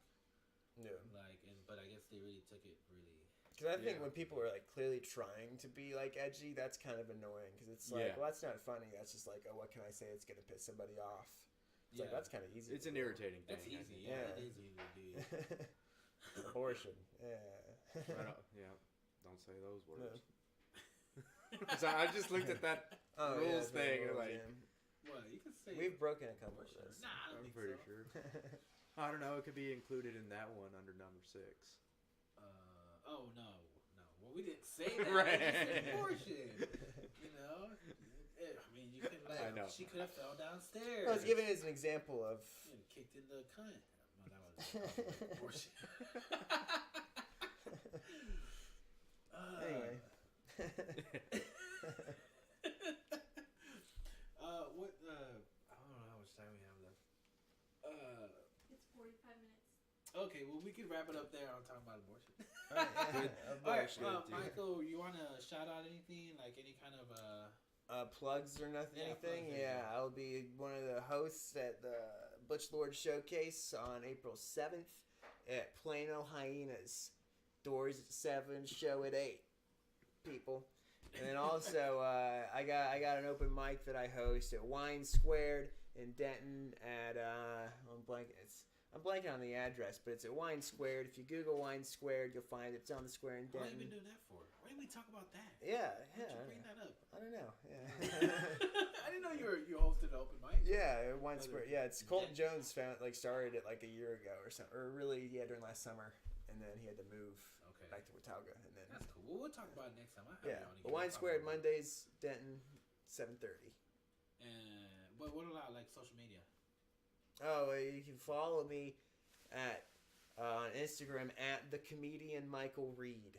Yeah. Like, but I guess they really took it really. Because I think when people are like clearly trying to be like edgy, that's kind of annoying. Because it's like, well, that's not funny. That's just like, oh, what can I say? It's gonna piss somebody off. It's like that's kind of easy. It's an irritating thing. That's easy. Yeah, it is easy to do. Abortion. Yeah. Yeah. Don't say those words. So I just looked at that rules thing and like. Well, you can say. We've broken a couple of those. Nah, I don't I'm think pretty so. sure. I don't know. It could be included in that one under number 6. Oh no. Well, we didn't say that. Right. We said abortion. You know. I mean, you can like. I know. She could have fell downstairs. I was giving it as an example of. Kicked in the cunt. Well, that was Bullshit. Anyway. What? I don't know how much time we have left. It's 45 minutes. Okay, well, we can wrap it up there on talking about abortion. All right, Michael, you want to shout out anything? Like any kind of plugs or nothing? Yeah, Anything? plugs, Yeah, yeah. I'll be one of the hosts at the Butch Lord Showcase on April 7th at Plano Hyenas. Doors at 7, show at 8. People. And then also, I got an open mic that I host at Wine Squared in Denton at I'm blanking on the address, but it's at Wine Squared. If you Google Wine Squared, you'll find it's on the square in what have you Denton. been doing that for? Why didn't we talk about that? Yeah, Why yeah. don't you bring that up? I don't know. Yeah. I didn't know you hosted an open mic. Yeah, Wine Square. Yeah, it's Colton Yeah. Jones started it like a year ago or something, or really, yeah, during last summer, and then he had to move Okay. back to Watauga, and then That's cool. Well, we'll talk about it next time. yeah, but Wine Squared Mondays, Denton, 7:30. And what about like social media? Oh, you can follow me at on Instagram at the comedian Michael Reed.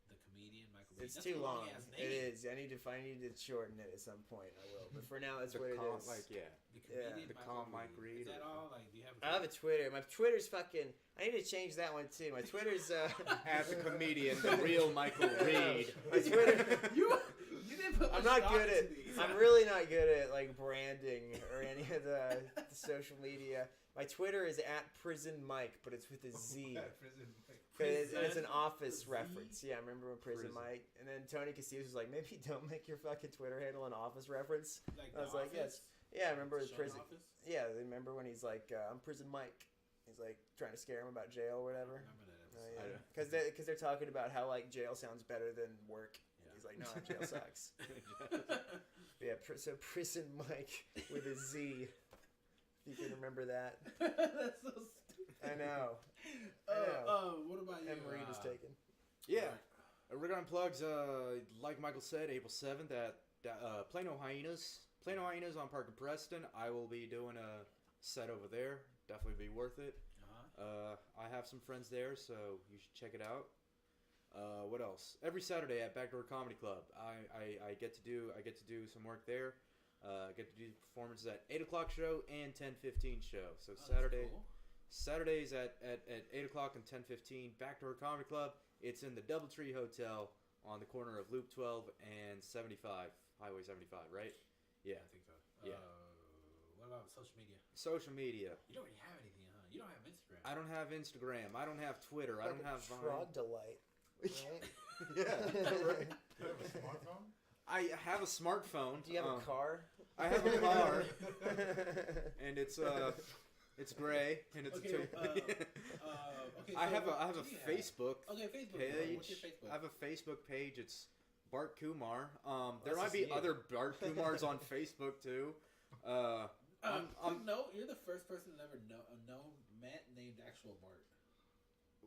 The comedian Michael Reed. It's That's too a long. long-ass It name. is. I need to shorten it at some point. I will. But for now, that's The what it calm, is. like yeah. The comedian The Michael calm Mike Reed Is that or- all? Like, do you have? I have a Twitter. My Twitter's fucking. I need to change that one too. My Twitter's. At the comedian, the real Michael Reed. My Twitter. you didn't put. I'm much not thought good into at. these. I'm really not good at like branding or any of the social media. My Twitter is at Prison Mike, but it's with a Z. And it's an office reference. Yeah, I remember when Prison Prison. Mike. And then Tony Casillas was like, maybe don't make your fucking Twitter handle an office reference. Like I was The like, Office? Yeah, I remember the Show prison. Office? Yeah, remember when he's like, I'm Prison Mike. He's like trying to scare him about jail or I whatever. remember that Oh, episode. yeah. I- Because they're talking about how like jail sounds better than work. Yeah. He's like, no, jail sucks. Yeah, so Prison Mike with a Z. If you can remember that. That's so stupid. I know. know. What about you? And Reed is taken. Yeah. Regarding plugs, like Michael said, April 7th at Plano Hyenas. Plano Hyenas on Park and Preston. I will be doing a set over there. Definitely be worth it. I have some friends there, so you should check it out. What else? Every Saturday at Backdoor Comedy Club, I get to do some work there. Get to do performances at 8:00 show and 10:15 show. So Saturdays at 8:00 and 10:15 Backdoor Comedy Club. It's in the DoubleTree Hotel on the corner of Loop 12 and 75, Highway 75, right? Yeah. I think so. Yeah. What about social media? Social media. You don't really have anything, huh? You don't have Instagram. I don't have Instagram. I don't have Twitter. I don't have Vine. Trogdolite. Right? Yeah. Right. You have a smartphone? I have a smartphone. Do you have a car? I have a car, and it's gray, and it's Okay, okay. okay, I have what a do you have? Facebook Okay, Facebook. page. What's your Facebook? I have a Facebook page. It's Bhart Kumar. There That's might be just you. other Bhart Kumars on Facebook too. I'm no, you're the first person to ever met named actual Bart.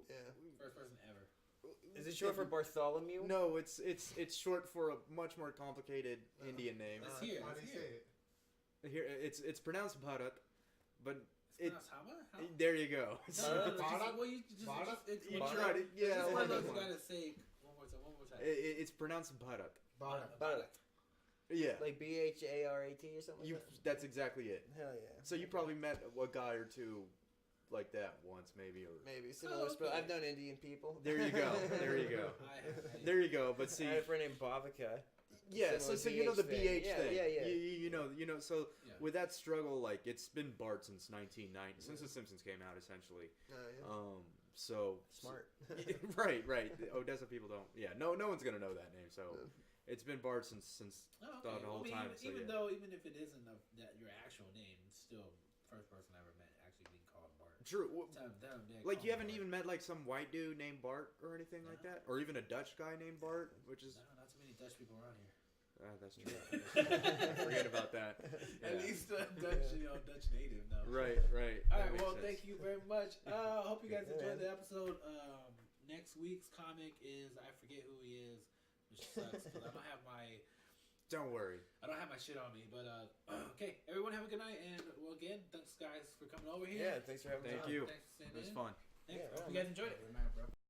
Yeah. First person ever. Is it short for Bartholomew? No, it's short for a much more complicated Indian name. Let's hear it. How do Let's you hear say it. it? Here, it's pronounced Bharat, but It's it. pronounced Hama? How? There you go. Well, you just it's You one of tried those- it, yeah. It's just one of those One you more gotta say one more time. It's pronounced Bharat. Bharat. Yeah. Like BHARAT or something You. like that? That's exactly it. Hell yeah. So you probably met a guy or two like that once, maybe, or Maybe. Similar okay. I've known Indian people. there you go. There you go. There you go. But see, I had a friend named Bhavika. yeah. So Similar you know the BH BH thing. thing. Yeah, yeah. You know. So Yeah. with that struggle, like it's been Bart since 1990, since The Simpsons came out, essentially. So Smart. right. Odessa people don't. Yeah. No one's gonna know that name. So it's been Bart since Oh, the whole time. So even yeah. though even if it isn't your actual name, it's still first person I ever met actually being called Bart. True. Like you haven't Bart. even met like some white dude named Bart or anything like No. that, or even a Dutch guy named Bart, which is No, not too many Dutch people around here. that's true. Forget about that. At Yeah. least Dutch, Dutch native. No. Right. All right. That makes Well, sense. thank you very much. I hope you guys Yeah, enjoyed man. the episode. Next week's comic is I forget who he is, which sucks because I don't have my Don't worry. I don't have my shit on me, but okay. Everyone have a good night, and well, again, thanks guys for coming over here. Yeah, thanks for having me. Thank on. you. Thanks for It was in. fun. Thanks. Yeah, Hope you guys enjoyed it. Good night, bro.